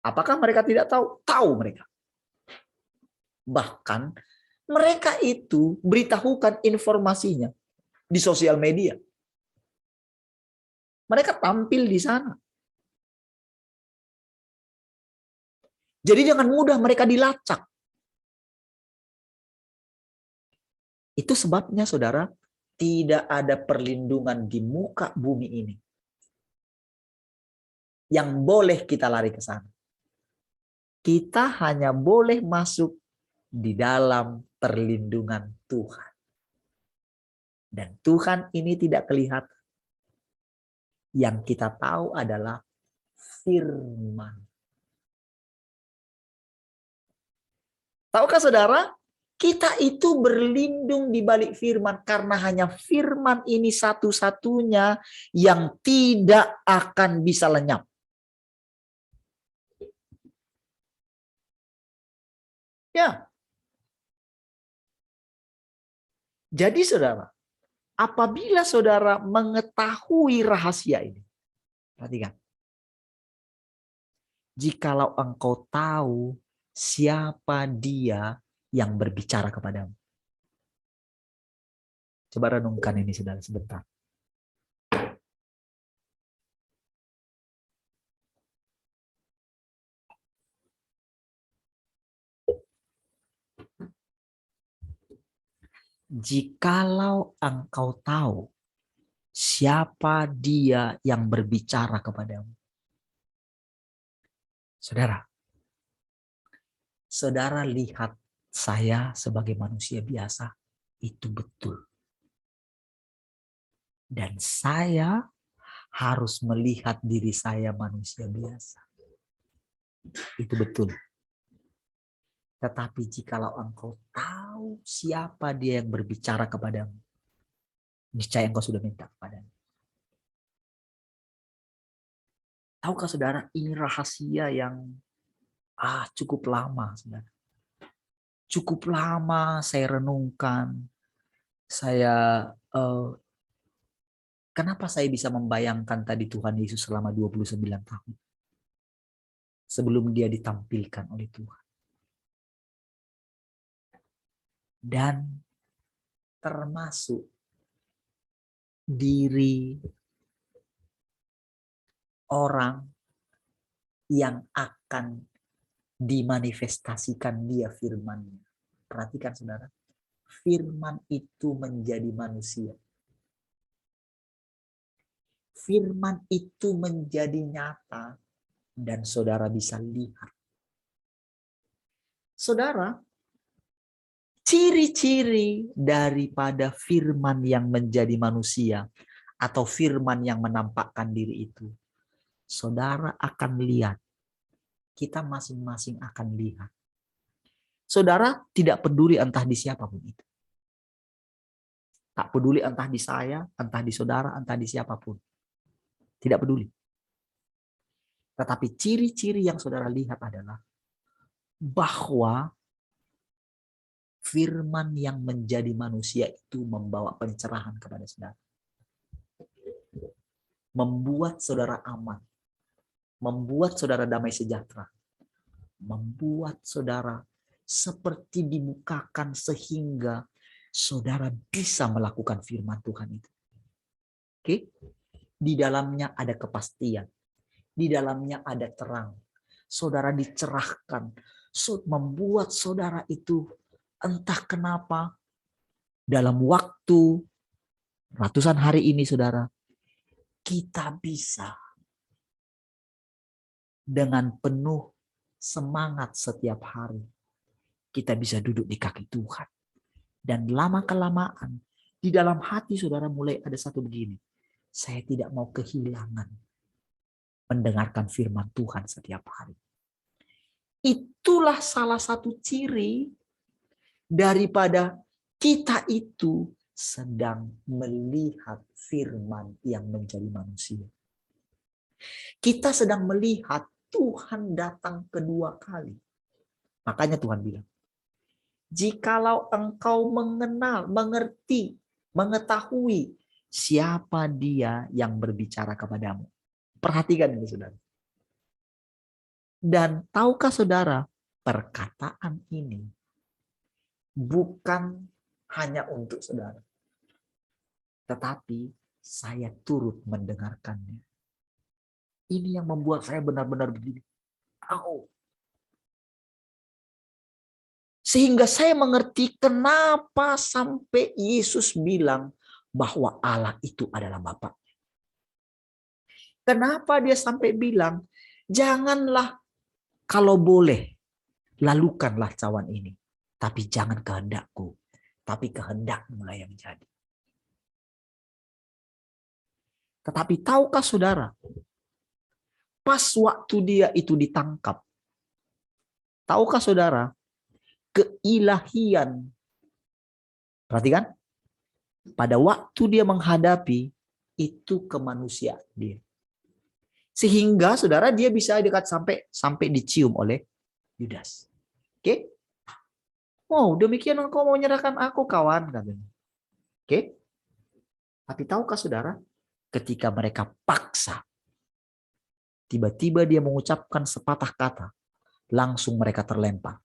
Apakah mereka tidak tahu? Tahu mereka. Bahkan mereka itu beritahukan informasinya di sosial media. Mereka tampil di sana. Jadi jangan mudah mereka dilacak. Itu sebabnya saudara, tidak ada perlindungan di muka bumi ini yang boleh kita lari ke sana. Kita hanya boleh masuk di dalam perlindungan Tuhan. Dan Tuhan ini tidak kelihatan. Yang kita tahu adalah firman. Tahukah saudara? Kita itu berlindung di balik firman karena hanya firman ini satu-satunya yang tidak akan bisa lenyap. Ya. Jadi saudara, apabila saudara mengetahui rahasia ini, perhatikan. Jikalau engkau tahu siapa dia yang berbicara kepadamu. Coba renungkan ini saudara sebentar. Jikalau engkau tahu siapa dia yang berbicara kepadamu. Saudara, saudara lihat saya sebagai manusia biasa, itu betul. Dan saya harus melihat diri saya manusia biasa. Itu betul. Tetapi jikalau engkau tahu siapa dia yang berbicara kepadamu, niscaya engkau sudah minta kepadanya. Tahukah saudara, ini rahasia yang cukup lama, saudara. Cukup lama saya renungkan. Kenapa saya bisa membayangkan tadi Tuhan Yesus selama 29 tahun? Sebelum dia ditampilkan oleh Tuhan. Dan termasuk diri orang yang akan dimanifestasikan dia firman-Nya. Perhatikan saudara, firman itu menjadi manusia. Firman itu menjadi nyata dan saudara bisa lihat. Saudara, ciri-ciri daripada firman yang menjadi manusia atau firman yang menampakkan diri itu, saudara akan lihat. Kita masing-masing akan lihat. Saudara tidak peduli entah di siapapun itu. Tak peduli entah di saya, entah di saudara, entah di siapapun. Tidak peduli. Tetapi ciri-ciri yang saudara lihat adalah bahwa firman yang menjadi manusia itu membawa pencerahan kepada saudara. Membuat saudara aman. Membuat saudara damai sejahtera. Membuat saudara seperti dibukakan sehingga saudara bisa melakukan firman Tuhan itu. Oke? Di dalamnya ada kepastian. Di dalamnya ada terang. Saudara dicerahkan. Membuat saudara itu entah kenapa dalam waktu ratusan hari ini, saudara, kita bisa dengan penuh semangat setiap hari. Kita bisa duduk di kaki Tuhan. Dan lama-kelamaan, di dalam hati saudara mulai ada satu begini. Saya tidak mau kehilangan mendengarkan firman Tuhan setiap hari. Itulah salah satu ciri daripada kita itu sedang melihat firman yang menjadi manusia. Kita sedang melihat Tuhan datang kedua kali. Makanya Tuhan bilang, jikalau engkau mengenal, mengerti, mengetahui siapa dia yang berbicara kepadamu. Perhatikan ini, saudara. Dan tahukah saudara, perkataan ini bukan hanya untuk saudara, tetapi saya turut mendengarkannya. Ini yang membuat saya benar-benar begini. Sehingga saya mengerti kenapa sampai Yesus bilang bahwa Allah itu adalah Bapa. Kenapa dia sampai bilang, janganlah kalau boleh, lalukanlah cawan ini. Tapi jangan kehendakku, tapi kehendakmu lah yang jadi. Tetapi tahukah saudara, pas waktu dia itu ditangkap, tahukah saudara, keilahian, perhatikan, pada waktu dia menghadapi itu kemanusiaan dia. Sehingga saudara dia bisa dekat sampai dicium oleh Yudas. Oke? Oh, demikian engkau mau menyerahkan aku, kawan, katanya. Oke? Tapi tahukah saudara, ketika mereka paksa, tiba-tiba dia mengucapkan sepatah kata, langsung mereka terlempar.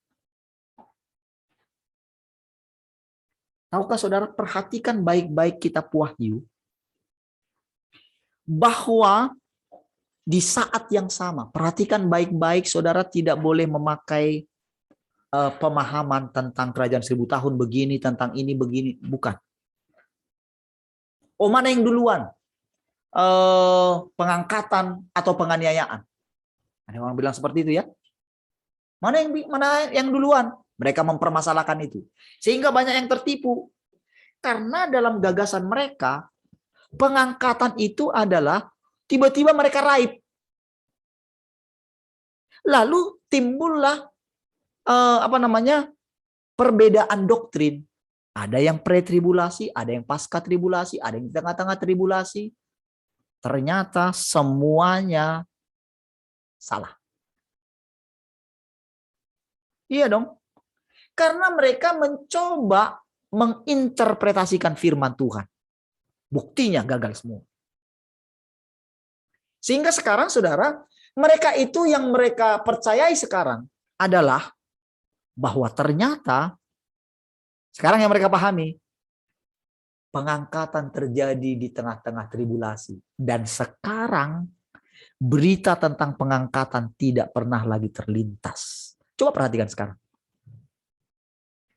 Tahukah saudara, perhatikan baik-baik kitab Wahyu, bahwa di saat yang sama, perhatikan baik-baik, saudara tidak boleh memakai pemahaman tentang kerajaan 1000 tahun begini, tentang ini begini, bukan. Oh, mana yang duluan? Pengangkatan atau penganiayaan? Ada orang bilang seperti itu ya. Mana yang duluan? Mereka mempermasalahkan itu. Sehingga banyak yang tertipu. Karena dalam gagasan mereka, pengangkatan itu adalah tiba-tiba mereka raib. Lalu timbullah perbedaan doktrin. Ada yang pre-tribulasi, ada yang pasca tribulasi, ada yang di tengah-tengah tribulasi. Ternyata semuanya salah. Iya dong. Karena mereka mencoba menginterpretasikan firman Tuhan. Buktinya gagal semua. Sehingga sekarang saudara, mereka itu yang mereka percayai sekarang adalah bahwa ternyata sekarang yang mereka pahami, pengangkatan terjadi di tengah-tengah tribulasi. Dan sekarang berita tentang pengangkatan tidak pernah lagi terlintas. Coba perhatikan sekarang.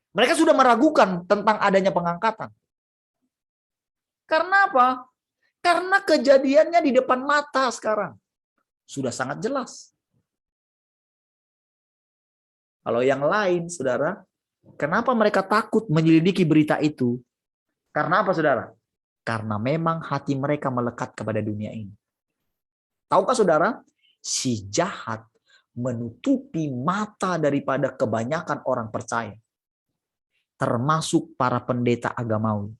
Mereka sudah meragukan tentang adanya pengangkatan. Karena apa? Karena kejadiannya di depan mata sekarang. Sudah sangat jelas. Kalau yang lain, saudara, kenapa mereka takut menyelidiki berita itu? Karena apa, saudara? Karena memang hati mereka melekat kepada dunia ini. Tahukah, saudara? Si jahat menutupi mata daripada kebanyakan orang percaya. Termasuk para pendeta agamawi.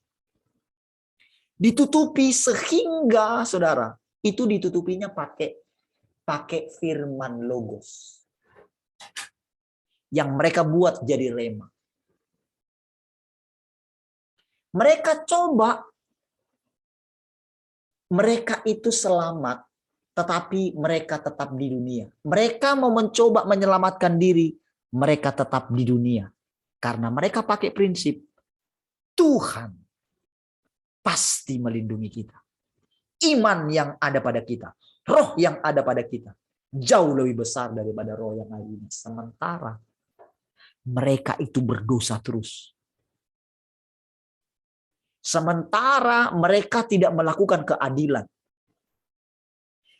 Ditutupi sehingga, saudara, itu ditutupinya pakai firman logos. Yang mereka buat jadi rema. Mereka coba, mereka itu selamat, tetapi mereka tetap di dunia. Mereka mau mencoba menyelamatkan diri, mereka tetap di dunia. Karena mereka pakai prinsip, Tuhan pasti melindungi kita. Iman yang ada pada kita, roh yang ada pada kita, jauh lebih besar daripada roh yang ada ini. Sementara mereka itu berdosa terus. Sementara mereka tidak melakukan keadilan.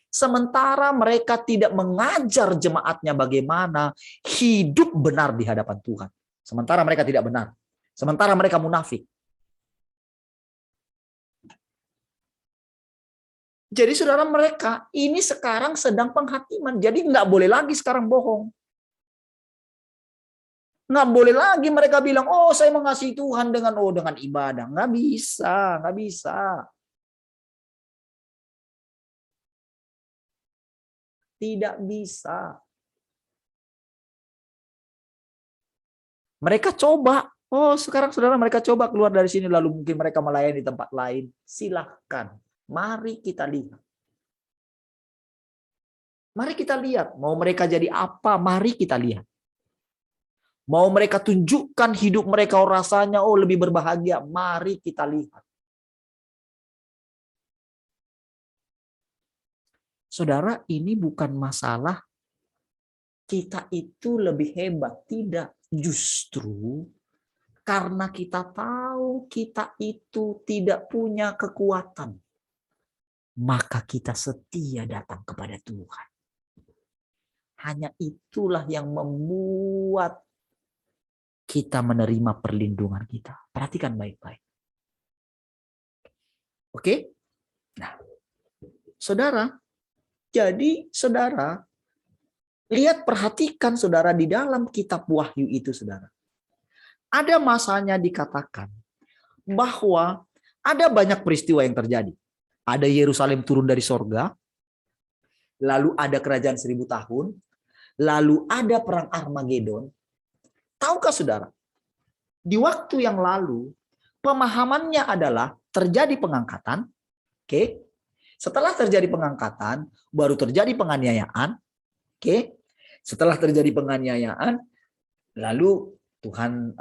Sementara mereka tidak mengajar jemaatnya bagaimana hidup benar di hadapan Tuhan. Sementara mereka tidak benar. Sementara mereka munafik. Jadi saudara, mereka ini sekarang sedang penghakiman. Jadi nggak boleh lagi sekarang bohong. Nggak boleh lagi mereka bilang, oh saya mengasihi Tuhan dengan ibadah. Nggak bisa, nggak bisa. Tidak bisa. Mereka coba. Oh sekarang saudara, mereka coba keluar dari sini lalu mungkin mereka melayani di tempat lain. Silahkan. Mari kita lihat. Mari kita lihat. Mau mereka jadi apa? Mari kita lihat. Mau mereka tunjukkan hidup mereka rasanya lebih berbahagia. Mari kita lihat. Saudara, ini bukan masalah kita itu lebih hebat. Tidak. Justru karena kita tahu kita itu tidak punya kekuatan. Maka kita setia datang kepada Tuhan. Hanya itulah yang membuat kita menerima perlindungan kita. Perhatikan baik-baik. Oke? Nah, saudara, jadi saudara, lihat, perhatikan saudara di dalam kitab Wahyu itu saudara. Ada masanya dikatakan bahwa ada banyak peristiwa yang terjadi. Ada Yerusalem turun dari sorga, lalu ada kerajaan 1000 tahun, lalu ada perang Armageddon. Tahukah saudara, di waktu yang lalu, pemahamannya adalah terjadi pengangkatan. Oke. Setelah terjadi pengangkatan, baru terjadi penganiayaan. Oke. Setelah terjadi penganiayaan, lalu Tuhan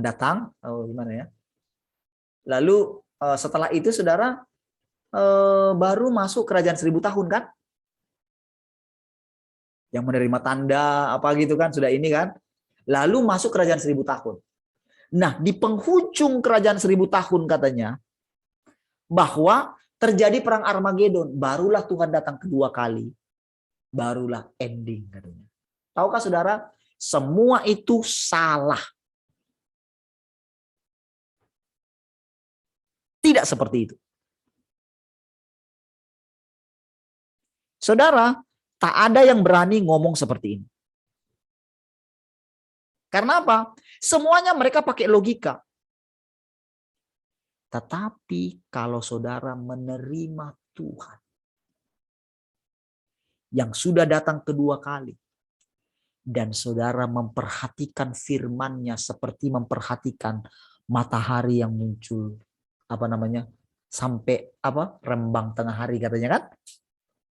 datang. Gimana ya? Lalu setelah itu saudara, baru masuk kerajaan 1000 tahun kan? Yang menerima tanda apa gitu kan, sudah ini kan. Lalu masuk kerajaan 1000 tahun. Nah, di penghujung kerajaan 1000 tahun katanya, bahwa terjadi perang Armageddon. Barulah Tuhan datang kedua kali. Barulah ending katanya. Tahukah saudara, semua itu salah. Tidak seperti itu. Saudara, tak ada yang berani ngomong seperti ini. Karena apa? Semuanya mereka pakai logika. Tetapi kalau saudara menerima Tuhan yang sudah datang kedua kali, dan saudara memperhatikan firman-Nya seperti memperhatikan matahari yang muncul, sampai rembang tengah hari katanya kan?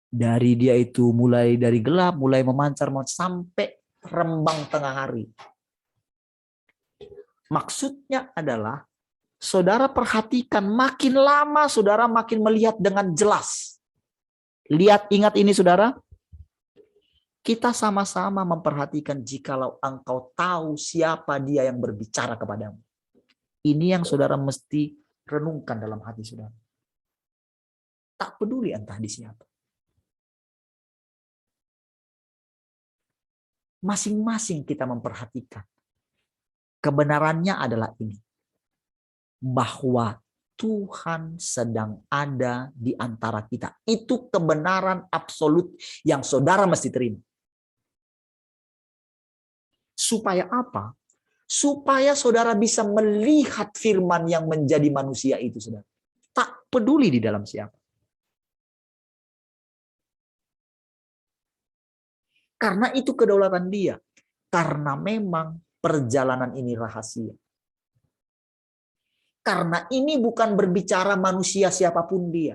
Dari dia itu mulai dari gelap, mulai memancar sampai rembang tengah hari. Maksudnya adalah saudara perhatikan, makin lama saudara makin melihat dengan jelas. Lihat, ingat ini saudara. Kita sama-sama memperhatikan jikalau engkau tahu siapa dia yang berbicara kepadamu. Ini yang saudara mesti renungkan dalam hati saudara. Tak peduli entah di siapa. Masing-masing kita memperhatikan. Kebenarannya adalah ini. Bahwa Tuhan sedang ada di antara kita. Itu kebenaran absolut yang saudara mesti terima. Supaya apa? Supaya saudara bisa melihat firman yang menjadi manusia itu, saudara. Tak peduli di dalam siapa. Karena itu kedaulatan dia. Karena memang perjalanan ini rahasia. Karena ini bukan berbicara manusia siapapun dia.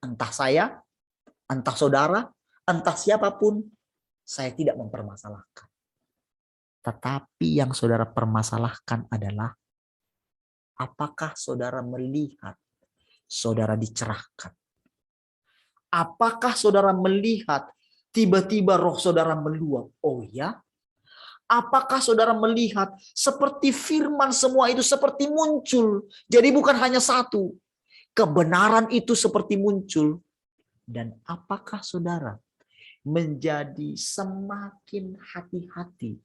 Entah saya, entah saudara, entah siapapun, saya tidak mempermasalahkan. Tetapi yang saudara permasalahkan adalah apakah saudara melihat saudara dicerahkan? Apakah saudara melihat tiba-tiba roh saudara meluap? Oh ya? Apakah saudara melihat seperti firman semua itu seperti muncul? Jadi bukan hanya satu. Kebenaran itu seperti muncul. Dan apakah saudara menjadi semakin hati-hati?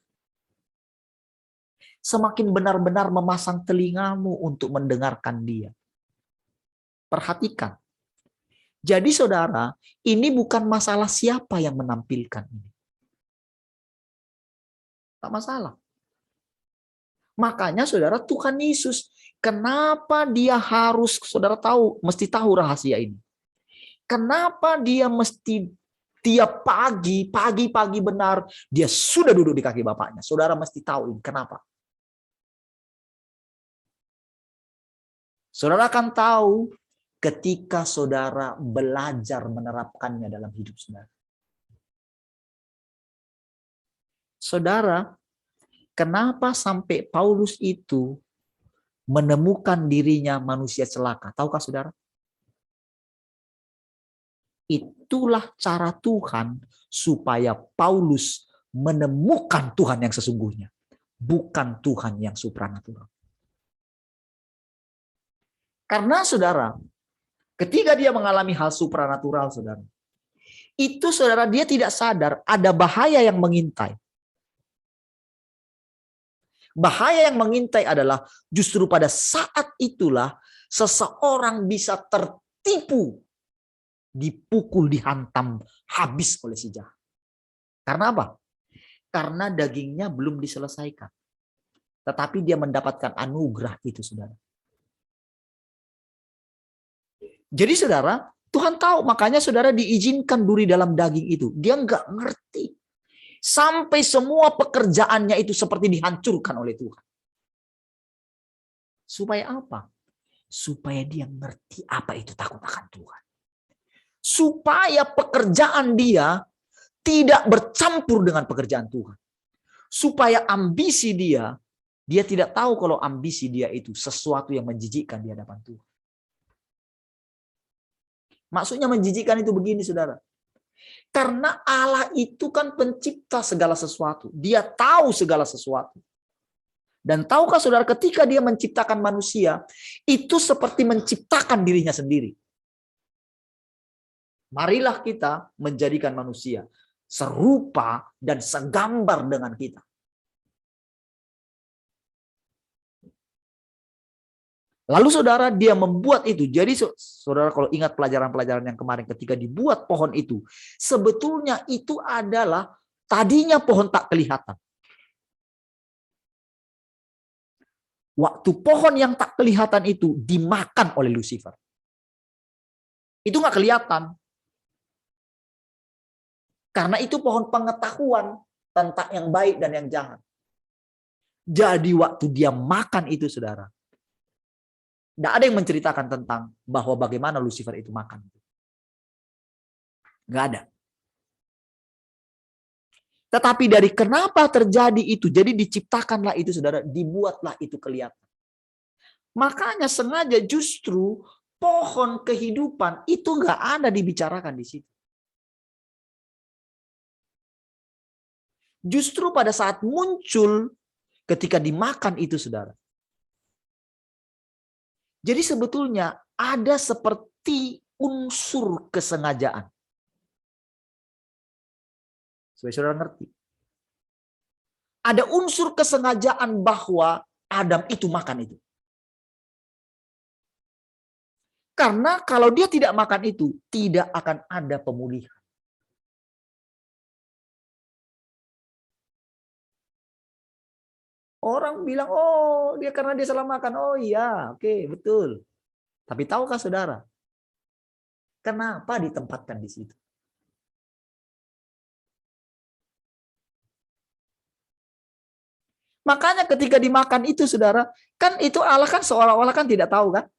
Semakin benar-benar memasang telingamu untuk mendengarkan dia. Perhatikan. Jadi saudara, ini bukan masalah siapa yang menampilkan ini. Tak masalah. Makanya saudara, Tuhan Yesus, kenapa dia harus, saudara tahu, mesti tahu rahasia ini. Kenapa dia mesti tiap pagi benar, dia sudah duduk di kaki Bapaknya. Saudara mesti tahu ini, kenapa? Saudara akan tahu ketika saudara belajar menerapkannya dalam hidup saudara. Saudara, kenapa sampai Paulus itu menemukan dirinya manusia celaka? Tahukah saudara? Itulah cara Tuhan supaya Paulus menemukan Tuhan yang sesungguhnya. Bukan Tuhan yang supranatural. Karena saudara, ketika dia mengalami hal supranatural, saudara, itu saudara dia tidak sadar ada bahaya yang mengintai. Bahaya yang mengintai adalah justru pada saat itulah seseorang bisa tertipu, dipukul, dihantam, habis oleh si jahat. Karena apa? Karena dagingnya belum diselesaikan. Tetapi dia mendapatkan anugerah itu, saudara. Jadi saudara, Tuhan tahu, makanya saudara diizinkan duri dalam daging itu. Dia nggak ngerti. Sampai semua pekerjaannya itu seperti dihancurkan oleh Tuhan. Supaya apa? Supaya dia ngerti apa itu takut akan Tuhan. Supaya pekerjaan dia tidak bercampur dengan pekerjaan Tuhan. Supaya ambisi dia tidak tahu kalau ambisi dia itu sesuatu yang menjijikkan di hadapan Tuhan. Maksudnya menjijikkan itu begini, saudara. Karena Allah itu kan pencipta segala sesuatu. Dia tahu segala sesuatu. Dan tahukah saudara, ketika dia menciptakan manusia, itu seperti menciptakan dirinya sendiri. Marilah kita menjadikan manusia serupa dan segambar dengan kita. Lalu saudara, dia membuat itu. Jadi saudara kalau ingat pelajaran-pelajaran yang kemarin ketika dibuat pohon itu, sebetulnya itu adalah tadinya pohon tak kelihatan. Waktu pohon yang tak kelihatan itu dimakan oleh Lucifer. Itu nggak kelihatan. Karena itu pohon pengetahuan tentang yang baik dan yang jahat. Jadi waktu dia makan itu, saudara, tidak ada yang menceritakan tentang bahwa bagaimana Lucifer itu makan. Nggak ada. Tetapi dari kenapa terjadi itu, jadi diciptakanlah itu, saudara, dibuatlah itu kelihatan. Makanya sengaja justru pohon kehidupan itu nggak ada dibicarakan di situ. Justru pada saat muncul ketika dimakan itu, saudara. Jadi sebetulnya ada seperti unsur kesengajaan. Supaya saudara ngerti. Ada unsur kesengajaan bahwa Adam itu makan itu. Karena kalau dia tidak makan itu, tidak akan ada pemulihan. Orang bilang, oh dia karena dia salah makan. Oh iya, oke, betul. Tapi tahukah saudara, kenapa ditempatkan di situ? Makanya ketika dimakan itu, saudara, kan itu Allah kan seolah-olah kan tidak tahu kan?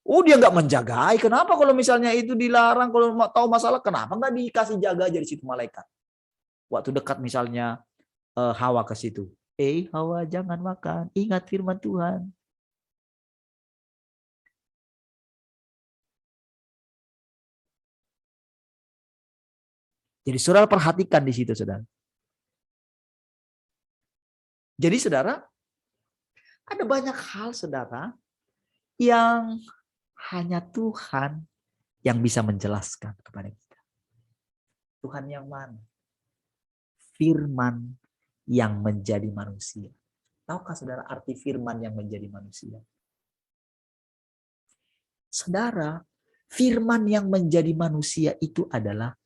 Oh dia nggak menjagai. Kenapa kalau misalnya itu dilarang, kalau mau tahu masalah, kenapa nggak dikasih jaga aja di situ malaikat? Waktu dekat misalnya Hawa ke situ. Hawa jangan makan, ingat firman Tuhan. Jadi saudara perhatikan di situ, saudara. Jadi saudara, ada banyak hal, saudara, yang hanya Tuhan yang bisa menjelaskan kepada kita. Tuhan yang mana? Firman yang menjadi manusia. Tahukah saudara arti firman yang menjadi manusia? Saudara, firman yang menjadi manusia itu adalah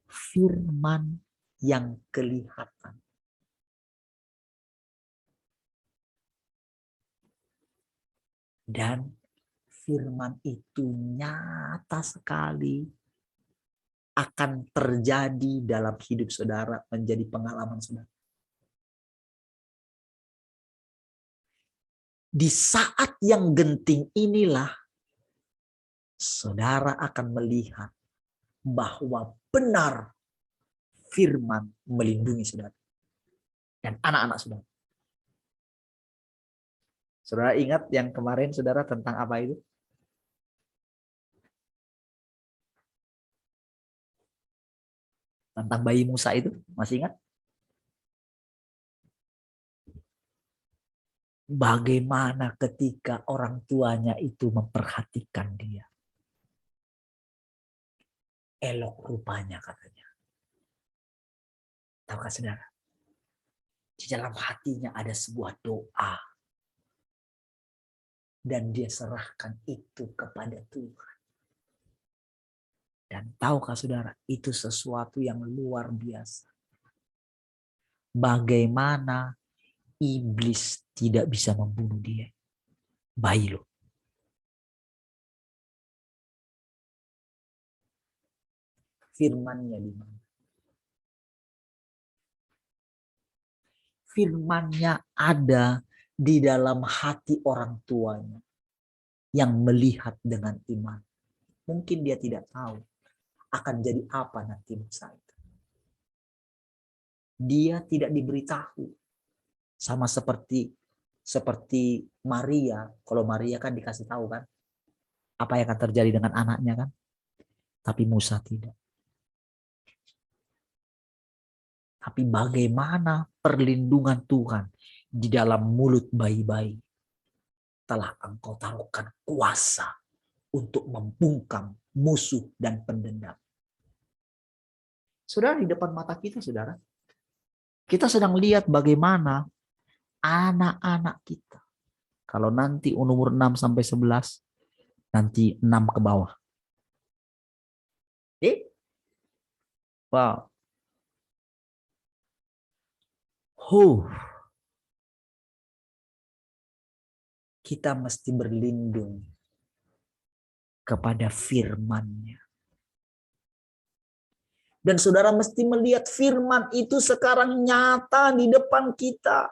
firman yang kelihatan. Dan firman itu nyata sekali akan terjadi dalam hidup saudara, menjadi pengalaman saudara. Di saat yang genting inilah, saudara akan melihat bahwa benar firman melindungi saudara dan anak-anak saudara. Saudara ingat yang kemarin saudara tentang apa itu? Tentang bayi Musa itu, masih ingat? Bagaimana ketika orang tuanya itu memperhatikan dia. Elok rupanya katanya. Tahukah saudara? Di dalam hatinya ada sebuah doa. Dan dia serahkan itu kepada Tuhan. Dan tahukah saudara, itu sesuatu yang luar biasa. Bagaimana iblis tidak bisa membunuh dia. Bayi loh. Firman-Nya di mana? Firman-Nya ada di dalam hati orang tuanya yang melihat dengan iman. Mungkin dia tidak tahu akan jadi apa nanti Musa itu. Dia tidak diberitahu. Sama seperti Maria. Kalau Maria kan dikasih tahu kan apa yang akan terjadi dengan anaknya kan. Tapi Musa tidak. Tapi bagaimana perlindungan Tuhan di dalam mulut bayi-bayi. Telah engkau taruhkan kuasa untuk membungkam musuh dan pendendam. Saudara, di depan mata kita, saudara, kita sedang lihat bagaimana anak-anak kita. Kalau nanti umur 6 sampai 11, nanti 6 ke bawah. Wow. Kita mesti berlindung kepada firman-Nya. Dan saudara mesti melihat firman itu sekarang nyata di depan kita.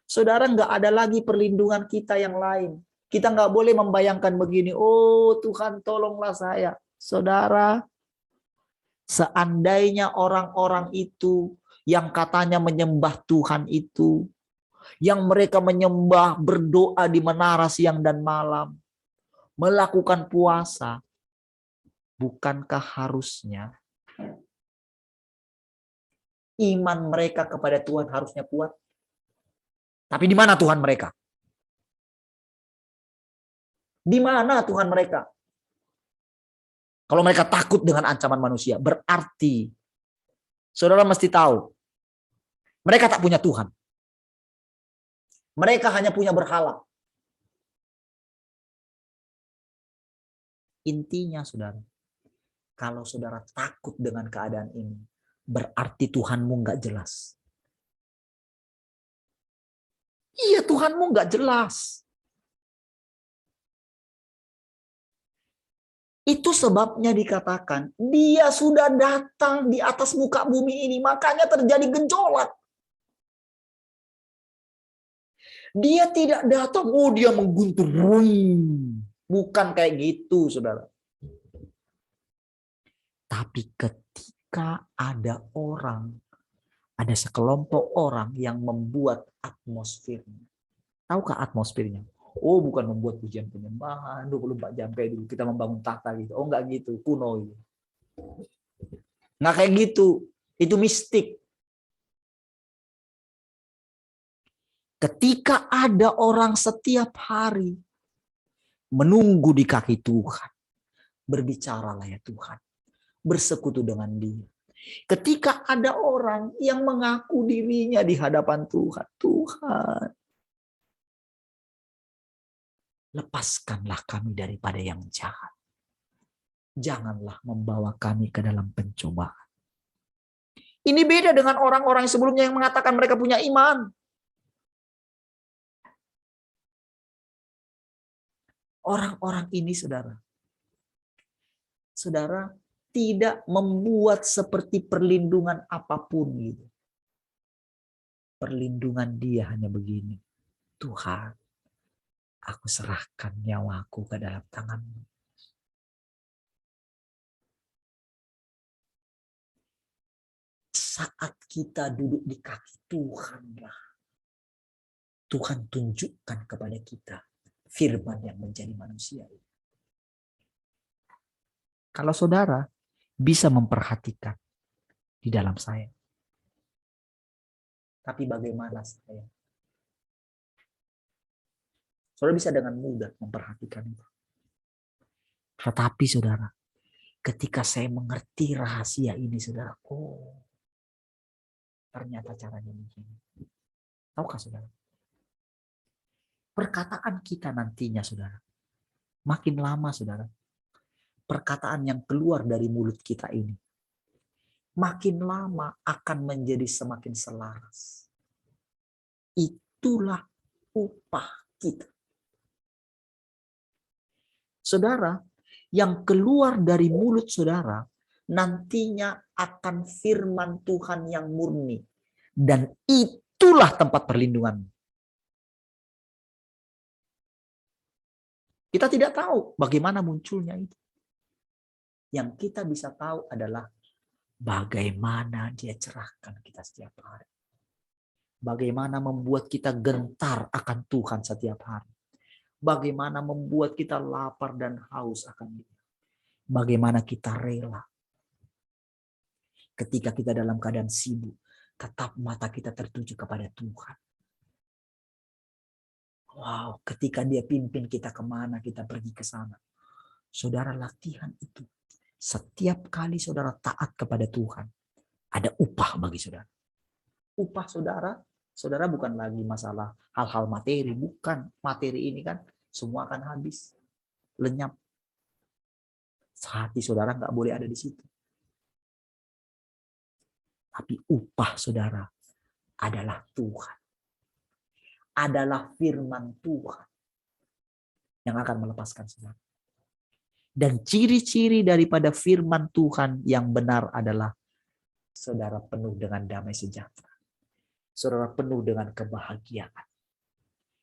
Saudara, nggak ada lagi perlindungan kita yang lain. Kita nggak boleh membayangkan begini, oh Tuhan tolonglah saya. Saudara, seandainya orang-orang itu yang katanya menyembah Tuhan itu, yang mereka menyembah, berdoa di menara siang dan malam, melakukan puasa, bukankah harusnya iman mereka kepada Tuhan harusnya kuat? Tapi di mana Tuhan mereka? Di mana Tuhan mereka? Kalau mereka takut dengan ancaman manusia, berarti saudara mesti tahu, mereka tak punya Tuhan. Mereka hanya punya berhala. Intinya saudara, kalau saudara takut dengan keadaan ini, berarti Tuhanmu nggak jelas. Iya, Tuhanmu nggak jelas. Itu sebabnya dikatakan, dia sudah datang di atas muka bumi ini, makanya terjadi gejolak. Dia tidak datang, oh dia mengguntur. Bukan kayak gitu, saudara. Tapi ketika ada orang, ada sekelompok orang yang membuat atmosfernya. Tahukah atmosfernya? Oh, bukan membuat pujian penyembahan 24 jam kayak dulu kita membangun tahta gitu. Oh, enggak gitu, kuno gitu. Nggak kayak gitu. Itu mistik. Ketika ada orang setiap hari menunggu di kaki Tuhan, berbicaralah ya Tuhan, bersekutu dengan Dia. Ketika ada orang yang mengaku dirinya di hadapan Tuhan, Tuhan, lepaskanlah kami daripada yang jahat. Janganlah membawa kami ke dalam pencobaan. Ini beda dengan orang-orang sebelumnya yang mengatakan mereka punya iman. Orang-orang ini, saudara, tidak membuat seperti perlindungan apapun gitu. Perlindungan dia hanya begini. Tuhan, aku serahkan nyawaku ke dalam tangan-Mu. Saat kita duduk di kaki Tuhanlah, Tuhan tunjukkan kepada kita firman yang menjadi manusia. Kalau saudara bisa memperhatikan di dalam saya, tapi bagaimana saya? Saudara bisa dengan mudah memperhatikan itu. Tetapi saudara, ketika saya mengerti rahasia ini, saudara, oh, ternyata caranya begini. Tahukah saudara? Perkataan kita nantinya, saudara, makin lama, saudara, perkataan yang keluar dari mulut kita ini, makin lama akan menjadi semakin selaras. Itulah upah kita. Saudara, yang keluar dari mulut saudara, nantinya akan firman Tuhan yang murni. Dan itulah tempat perlindungan. Kita tidak tahu bagaimana munculnya itu. Yang kita bisa tahu adalah bagaimana Dia cerahkan kita setiap hari. Bagaimana membuat kita gentar akan Tuhan setiap hari. Bagaimana membuat kita lapar dan haus akan Dia. Bagaimana kita rela. Ketika kita dalam keadaan sibuk, tetap mata kita tertuju kepada Tuhan. Wow, ketika Dia pimpin kita kemana, kita pergi ke sana. Saudara, latihan itu. Setiap kali saudara taat kepada Tuhan, ada upah bagi saudara. Upah saudara, saudara bukan lagi masalah hal-hal materi. Bukan, materi ini kan semua akan habis. Lenyap. Hati saudara nggak boleh ada di situ. Tapi upah saudara adalah Tuhan. Adalah firman Tuhan yang akan melepaskan saudara. Dan ciri-ciri daripada firman Tuhan yang benar adalah saudara penuh dengan damai sejahtera. Saudara penuh dengan kebahagiaan.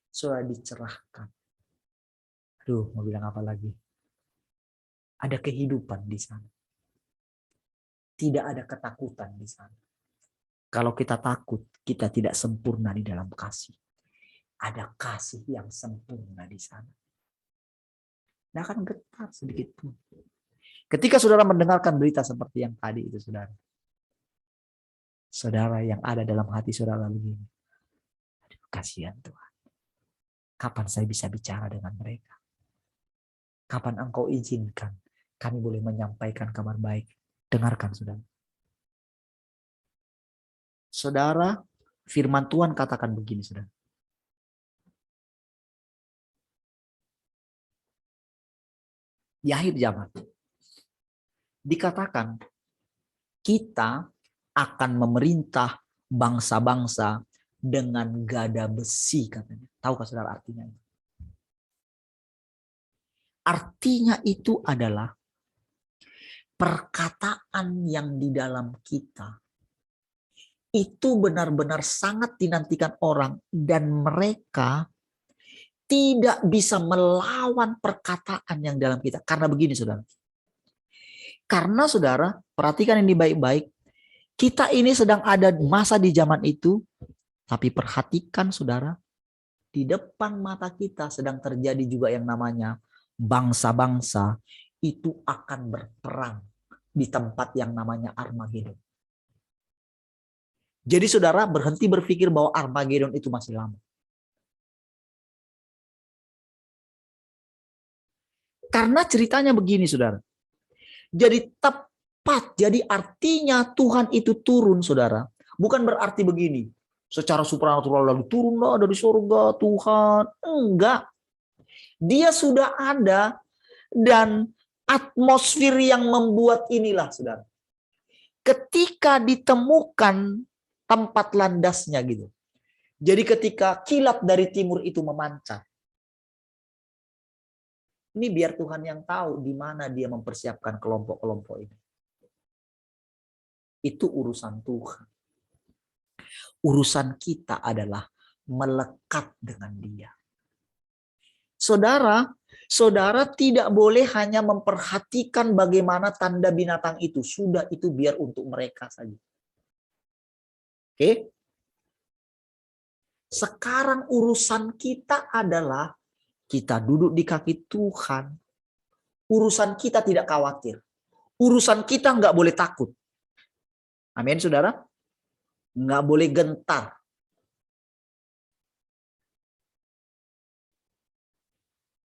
Saudara dicerahkan. Aduh, mau bilang apa lagi? Ada kehidupan di sana. Tidak ada ketakutan di sana. Kalau kita takut, kita tidak sempurna di dalam kasih. Ada kasih yang sempurna di sana. Tidak akan getar sedikit pun. Ketika saudara mendengarkan berita seperti yang tadi itu, saudara. Saudara yang ada dalam hati saudara begini. Aduh, kasihan Tuhan. Kapan saya bisa bicara dengan mereka? Kapan Engkau izinkan kami boleh menyampaikan kabar baik? Dengarkan saudara. Saudara, firman Tuhan katakan begini, saudara. Di akhir zaman dikatakan kita akan memerintah bangsa-bangsa dengan gada besi, katanya. Tahukah saudara artinya? Artinya itu adalah perkataan yang di dalam kita itu benar-benar sangat dinantikan orang, dan mereka tidak bisa melawan perkataan yang dalam kita. Karena begini saudara. Karena saudara, perhatikan ini baik-baik. Kita ini sedang ada masa di zaman itu. Tapi perhatikan saudara. Di depan mata kita sedang terjadi juga yang namanya bangsa-bangsa itu akan berperang di tempat yang namanya Armageddon. Jadi saudara berhenti berpikir bahwa Armageddon itu masih lama. Karena ceritanya begini saudara. Jadi tepat, jadi artinya Tuhan itu turun saudara. Bukan berarti begini. Secara supranatural lalu turunlah dari surga Tuhan. Enggak. Dia sudah ada dan atmosfer yang membuat inilah saudara. Ketika ditemukan tempat landasnya gitu. Jadi ketika kilat dari timur itu memancar. Ini biar Tuhan yang tahu di mana dia mempersiapkan kelompok-kelompok ini. Itu urusan Tuhan. Urusan kita adalah melekat dengan dia. Saudara tidak boleh hanya memperhatikan bagaimana tanda binatang itu. Sudah itu biar untuk mereka saja. Oke? Sekarang urusan kita adalah kita duduk di kaki Tuhan. Urusan kita tidak khawatir. Urusan kita nggak boleh takut. Amin, saudara? Nggak boleh gentar.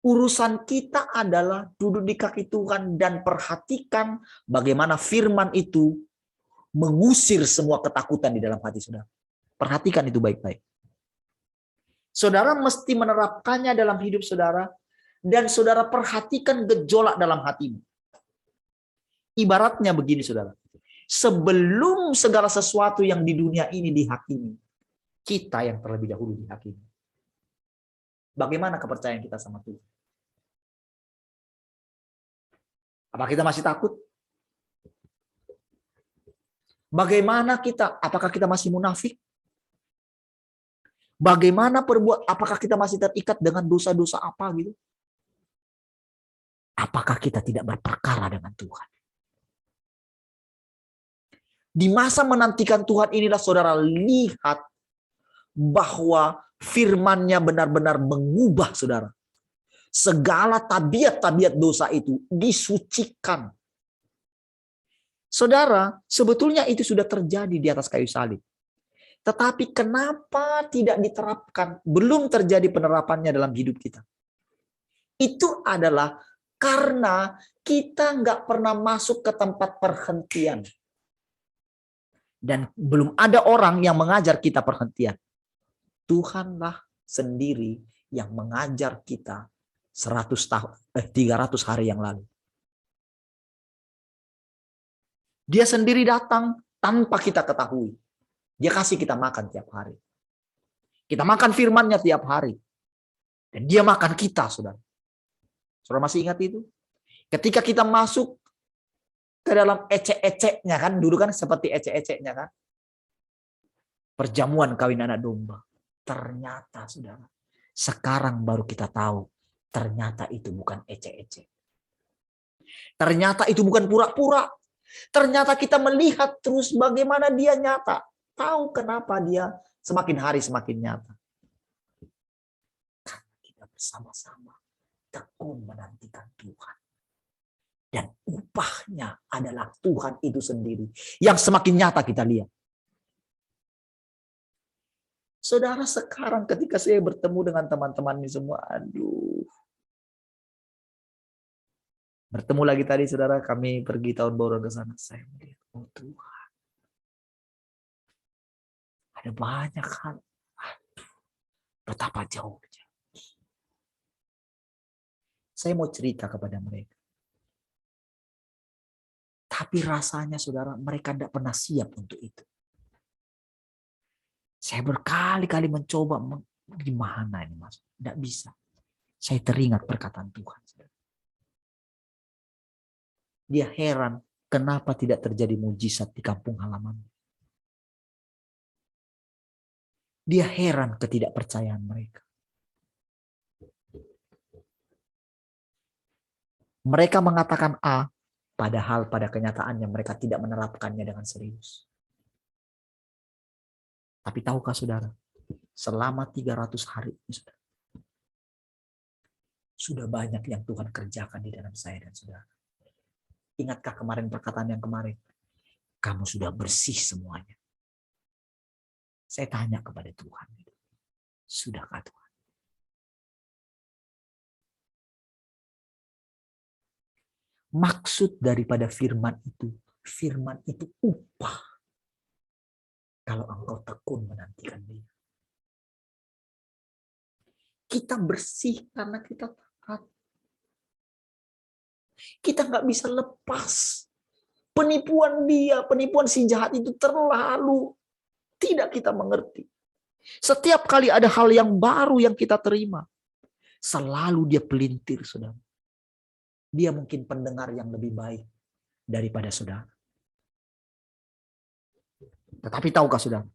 Urusan kita adalah duduk di kaki Tuhan dan perhatikan bagaimana firman itu mengusir semua ketakutan di dalam hati saudara. Perhatikan itu baik-baik. Saudara mesti menerapkannya dalam hidup saudara dan saudara perhatikan gejolak dalam hatimu. Ibaratnya begini saudara. Sebelum segala sesuatu yang di dunia ini dihakimi, kita yang terlebih dahulu dihakimi. Bagaimana kepercayaan kita sama Tuhan? Apakah kita masih takut? Bagaimana kita? Apakah kita masih munafik? Bagaimana apakah kita masih terikat dengan dosa-dosa apa gitu? Apakah kita tidak berperkara dengan Tuhan? Di masa menantikan Tuhan inilah saudara lihat bahwa firman-Nya benar-benar mengubah saudara. Segala tabiat-tabiat dosa itu disucikan. Saudara, sebetulnya itu sudah terjadi di atas kayu salib. Tetapi kenapa tidak diterapkan? Belum terjadi penerapannya dalam hidup kita. Itu adalah karena kita nggak pernah masuk ke tempat perhentian. Dan belum ada orang yang mengajar kita perhentian. Tuhanlah sendiri yang mengajar kita 300 hari yang lalu. Dia sendiri datang tanpa kita ketahui. Dia kasih kita makan tiap hari. Kita makan firman-Nya tiap hari. Dan dia makan kita, saudara. Saudara masih ingat itu? Ketika kita masuk ke dalam ecek-eceknya kan, dulu kan seperti ecek-eceknya kan. Perjamuan kawin anak domba. Ternyata saudara, sekarang baru kita tahu, ternyata itu bukan ecek-ecek. Ternyata itu bukan pura-pura. Ternyata kita melihat terus bagaimana dia nyata. Tahu kenapa dia semakin hari semakin nyata. Karena kita bersama-sama tekun menantikan Tuhan. Dan upahnya adalah Tuhan itu sendiri. Yang semakin nyata kita lihat. Saudara, sekarang ketika saya bertemu dengan teman-teman ini semua, aduh. Bertemu lagi tadi, saudara, kami pergi tahun baru ke sana. Saya melihat, oh Tuhan. Ada banyak hal. Aduh, betapa jauhnya. Saya mau cerita kepada mereka. Tapi rasanya, saudara, mereka tidak pernah siap untuk itu. Saya berkali-kali mencoba, gimana ini mas? Tidak bisa. Saya teringat perkataan Tuhan. Dia heran kenapa tidak terjadi mujizat di kampung halaman. Dia heran ketidakpercayaan mereka. Mereka mengatakan A, padahal pada kenyataannya mereka tidak menerapkannya dengan serius. Tapi tahukah saudara, selama 300 hari ini sudah banyak yang Tuhan kerjakan di dalam saya dan saudara. Ingatkah kemarin perkataan yang kemarin? Kamu sudah bersih semuanya. Saya tanya kepada Tuhan. Sudahkah Tuhan? Maksud daripada firman itu upah. Kalau engkau tekun menantikan dia. Kita bersih karena kita taat. Kita nggak bisa lepas. Penipuan dia, penipuan si jahat itu terlalu tidak kita mengerti. Setiap kali ada hal yang baru yang kita terima, selalu dia pelintir, saudara. Dia mungkin pendengar yang lebih baik daripada saudara. Tetapi tahukah saudara?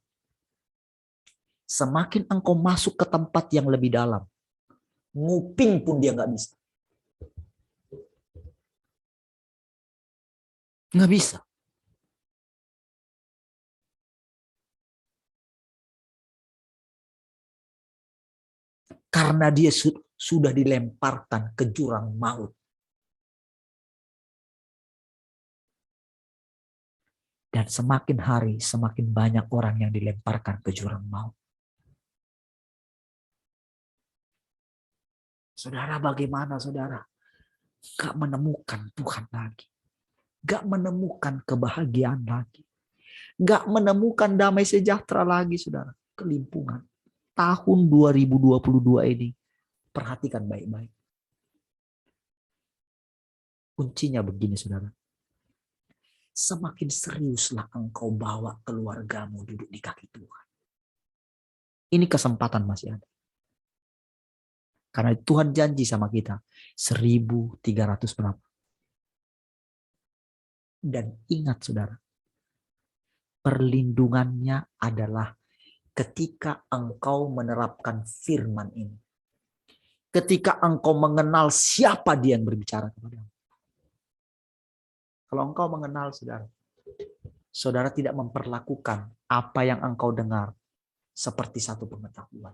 Semakin engkau masuk ke tempat yang lebih dalam, nguping pun dia nggak bisa. Nggak bisa. Karena dia sudah dilemparkan ke jurang maut. Dan semakin hari, semakin banyak orang yang dilemparkan ke jurang maut. Saudara, bagaimana saudara? Gak menemukan Tuhan lagi. Gak menemukan kebahagiaan lagi. Gak menemukan damai sejahtera lagi, saudara. Kelimpungan. Tahun 2022 ini, perhatikan baik-baik. Kuncinya begini, saudara. Semakin seriuslah engkau bawa keluargamu duduk di kaki Tuhan. Ini kesempatan masih ada. Karena Tuhan janji sama kita 1.300 berapa. Dan ingat saudara, perlindungannya adalah ketika engkau menerapkan firman ini. Ketika engkau mengenal siapa dia yang berbicara kepadamu. Kalau engkau mengenal saudara, saudara tidak memperlakukan apa yang engkau dengar seperti satu pengetahuan.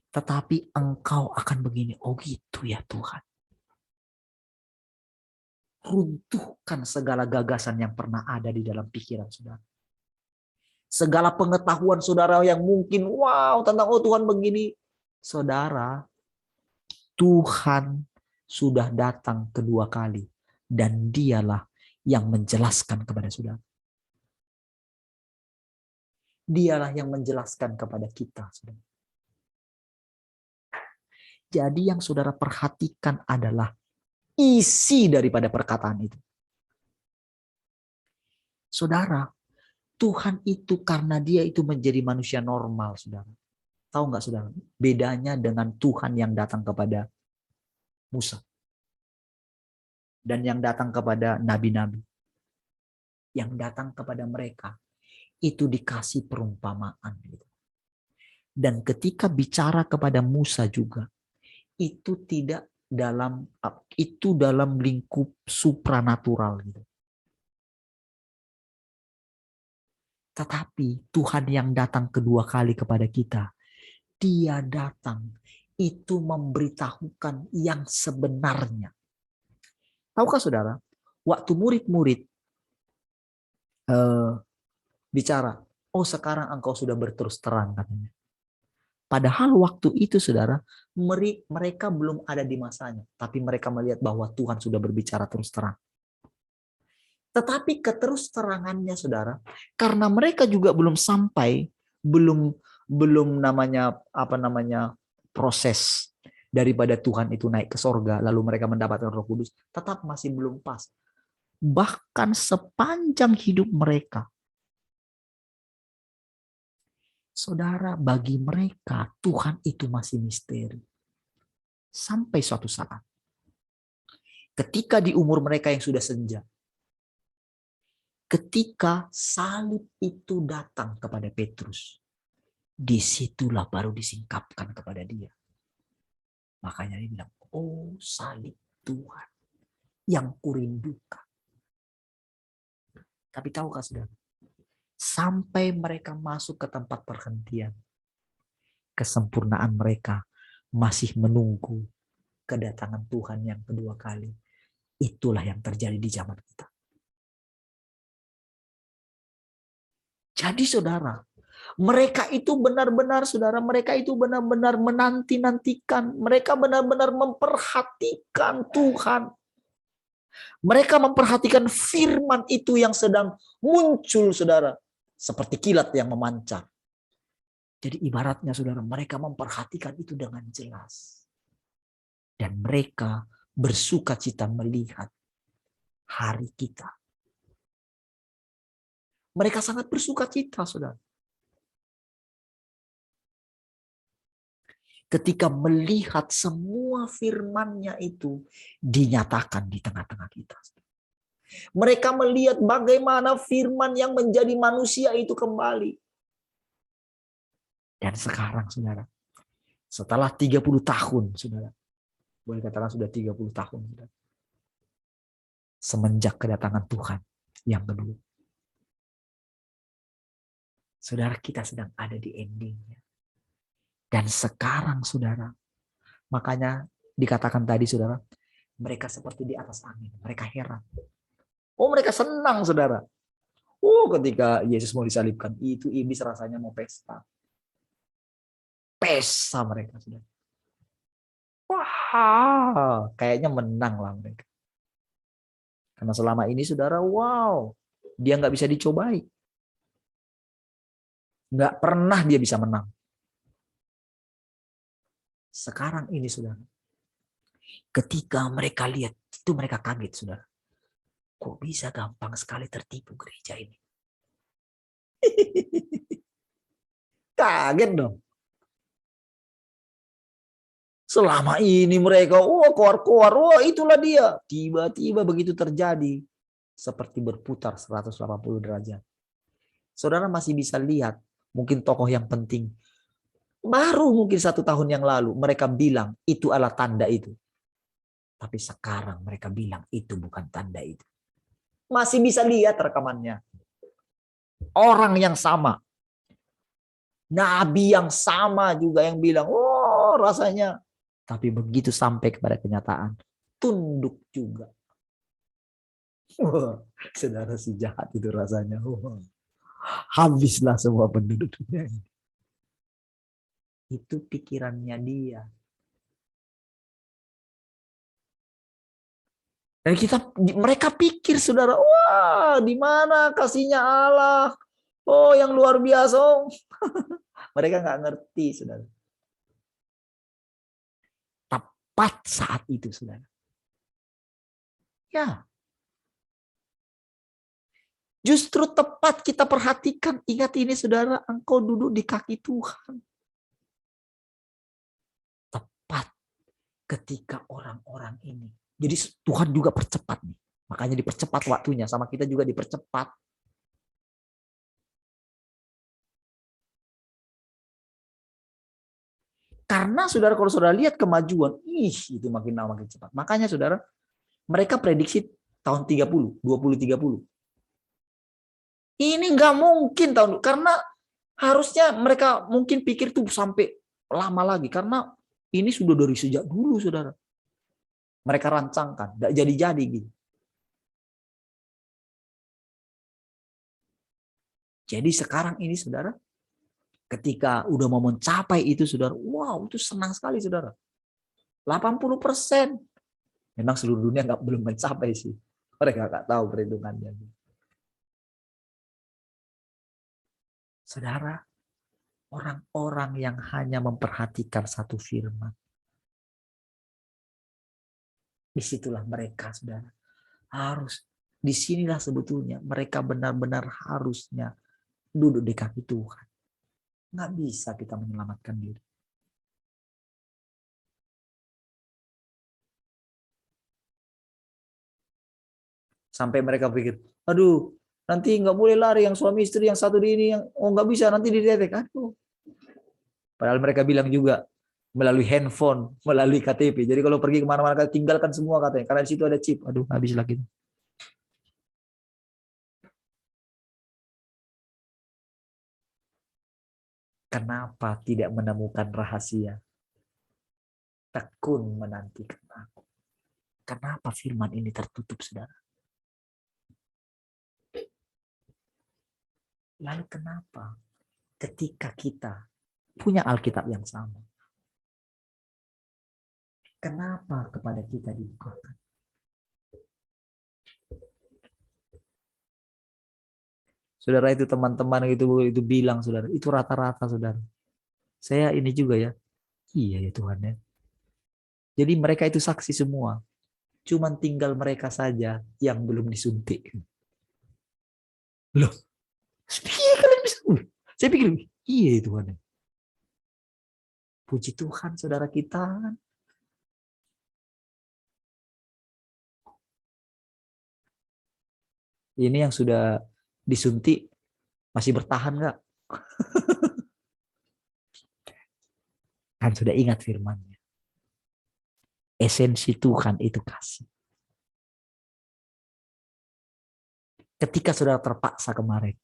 Tetapi engkau akan begini, oh gitu ya Tuhan. Runtuhkan segala gagasan yang pernah ada di dalam pikiran saudara. Segala pengetahuan saudara yang mungkin wow tentang oh Tuhan begini. Saudara, Tuhan sudah datang kedua kali. Dan dialah yang menjelaskan kepada saudara. Dialah yang menjelaskan kepada kita. Saudara. Jadi yang saudara perhatikan adalah isi daripada perkataan itu. Saudara, Tuhan itu karena dia itu menjadi manusia normal, saudara. Tahu nggak saudara? Bedanya dengan Tuhan yang datang kepada Musa. Dan yang datang kepada nabi-nabi. Yang datang kepada mereka. Itu dikasih perumpamaan. Dan ketika bicara kepada Musa juga. Itu tidak dalam lingkup supranatural. Tetapi Tuhan yang datang kedua kali kepada kita. Dia datang. Itu memberitahukan yang sebenarnya. Tahukah saudara, waktu murid-murid bicara, oh sekarang engkau sudah berterus terang katanya. Padahal waktu itu saudara, mereka belum ada di masanya. Tapi mereka melihat bahwa Tuhan sudah berbicara terus terang. Tetapi keterus terangannya saudara, karena mereka juga belum sampai, belum proses daripada Tuhan itu naik ke sorga, lalu mereka mendapatkan Roh Kudus, tetap masih belum pas. Bahkan sepanjang hidup mereka, saudara, bagi mereka Tuhan itu masih misteri. Sampai suatu saat, ketika di umur mereka yang sudah senja, ketika salib itu datang kepada Petrus, disitulah baru disingkapkan kepada dia. Makanya dia bilang, oh salib Tuhan yang kurindukan. Tapi tahukah saudara, sampai mereka masuk ke tempat perhentian, kesempurnaan mereka masih menunggu kedatangan Tuhan yang kedua kali. Itulah yang terjadi di zaman kita. Jadi saudara, mereka itu benar-benar menanti-nantikan. Mereka benar-benar memperhatikan Tuhan. Mereka memperhatikan firman itu yang sedang muncul, saudara. Seperti kilat yang memancar. Jadi ibaratnya, saudara, mereka memperhatikan itu dengan jelas. Dan mereka bersuka cita melihat hari kita. Mereka sangat bersuka cita, saudara. Ketika melihat semua firman-Nya itu dinyatakan di tengah-tengah kita. Mereka melihat bagaimana firman yang menjadi manusia itu kembali. Dan sekarang, saudara, setelah 30 tahun, saudara, boleh katakan sudah 30 tahun, saudara, semenjak kedatangan Tuhan yang kedua. Saudara, kita sedang ada di endingnya. Dan sekarang, saudara, makanya dikatakan tadi, saudara, mereka seperti di atas angin. Mereka heran. Oh, mereka senang, saudara. Oh, ketika Yesus mau disalibkan, itu iblis rasanya mau pesta. Pesta mereka, saudara. Wah, kayaknya menang lah mereka. Karena selama ini, saudara, wow, dia nggak bisa dicobai. Nggak pernah dia bisa menang. Sekarang ini, saudara, ketika mereka lihat, itu mereka kaget, saudara. Kok bisa gampang sekali tertipu gereja ini? Kaget dong. Selama ini mereka, koar-koar, itulah dia. Tiba-tiba begitu terjadi, seperti berputar 180 derajat. Saudara masih bisa lihat, mungkin tokoh yang penting, baru mungkin 1 tahun yang lalu, mereka bilang itu adalah tanda itu. Tapi sekarang mereka bilang itu bukan tanda itu. Masih bisa lihat rekamannya. Orang yang sama. Nabi yang sama juga yang bilang, rasanya. Tapi begitu sampai kepada kenyataan, tunduk juga. Saudara, si jahat itu rasanya. Habislah semua penduduk dunia ini. Itu pikirannya dia. Dan mereka pikir, saudara, wah, di mana kasihnya Allah? Oh, yang luar biasa. Mereka nggak ngerti, saudara. Tepat saat itu, saudara. Ya. Justru tepat kita perhatikan. Ingat ini, saudara, engkau duduk di kaki Tuhan. Tepat ketika orang-orang ini. Jadi Tuhan juga percepat nih. Makanya dipercepat waktunya. Sama kita juga dipercepat. Karena saudara, kalau saudara lihat kemajuan, itu makin lama makin cepat. Makanya saudara, mereka prediksi tahun 2030. Ini nggak mungkin karena harusnya mereka mungkin pikir tuh sampai lama lagi. Karena ini sudah dari sejak dulu, saudara. Mereka rancangkan, nggak jadi-jadi gitu. Jadi sekarang ini, saudara, ketika udah mau mencapai itu, saudara, wow, itu senang sekali, saudara. 80%. Memang seluruh dunia belum mencapai sih. Mereka nggak tahu perhitungannya. Saudara, orang-orang yang hanya memperhatikan satu firman. Disitulah mereka, saudara. Disinilah sebetulnya mereka benar-benar harusnya duduk di kaki Tuhan. Nggak bisa kita menyelamatkan diri. Sampai mereka pikir, aduh, nanti nggak boleh lari yang suami istri yang satu di ini, yang nggak bisa, nanti didetek. Aduh. Padahal mereka bilang juga melalui handphone, melalui KTP. Jadi kalau pergi kemana-mana tinggalkan semua katanya, karena di situ ada chip. Aduh, habis lagi. Kenapa tidak menemukan rahasia? Tekun menantikan aku. Kenapa firman ini tertutup, saudara? Lalu kenapa ketika kita punya Alkitab yang sama, kenapa kepada kita dibukakan? Saudara, itu teman-teman itu bilang, saudara, itu rata-rata, saudara. Saya ini juga ya. Iya ya Tuhan ya. Jadi mereka itu saksi semua. Cuman tinggal mereka saja yang belum disuntik. Loh, iya kalian bisa. Saya pikir, iya ya Tuhan. Puji Tuhan saudara kita. Ini yang sudah disuntik masih bertahan nggak? Kan sudah ingat firman-Nya. Esensi Tuhan itu kasih. Ketika saudara terpaksa kemarin,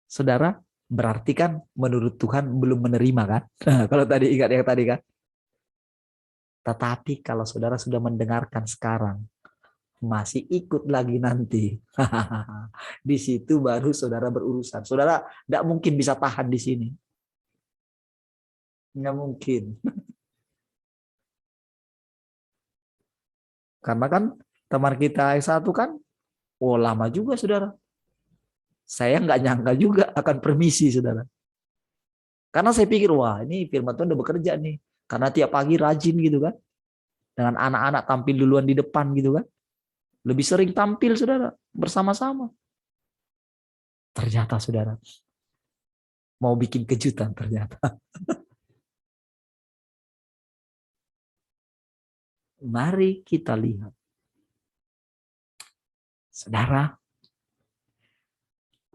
saudara berarti kan menurut Tuhan belum menerima kan? Kalau tadi ingat yang tadi kan? Tetapi kalau saudara sudah mendengarkan sekarang, masih ikut lagi nanti. Di situ baru saudara berurusan. Saudara tidak mungkin bisa tahan di sini. Nggak mungkin. Karena kan teman kita yang satu kan, oh lama juga saudara. Saya nggak nyangka juga akan permisi saudara. Karena saya pikir, wah ini firman Tuhan udah bekerja nih. Karena tiap pagi rajin gitu kan. Dengan anak-anak tampil duluan di depan gitu kan. Lebih sering tampil saudara, bersama-sama. Ternyata saudara, mau bikin kejutan ternyata. Mari kita lihat. Saudara,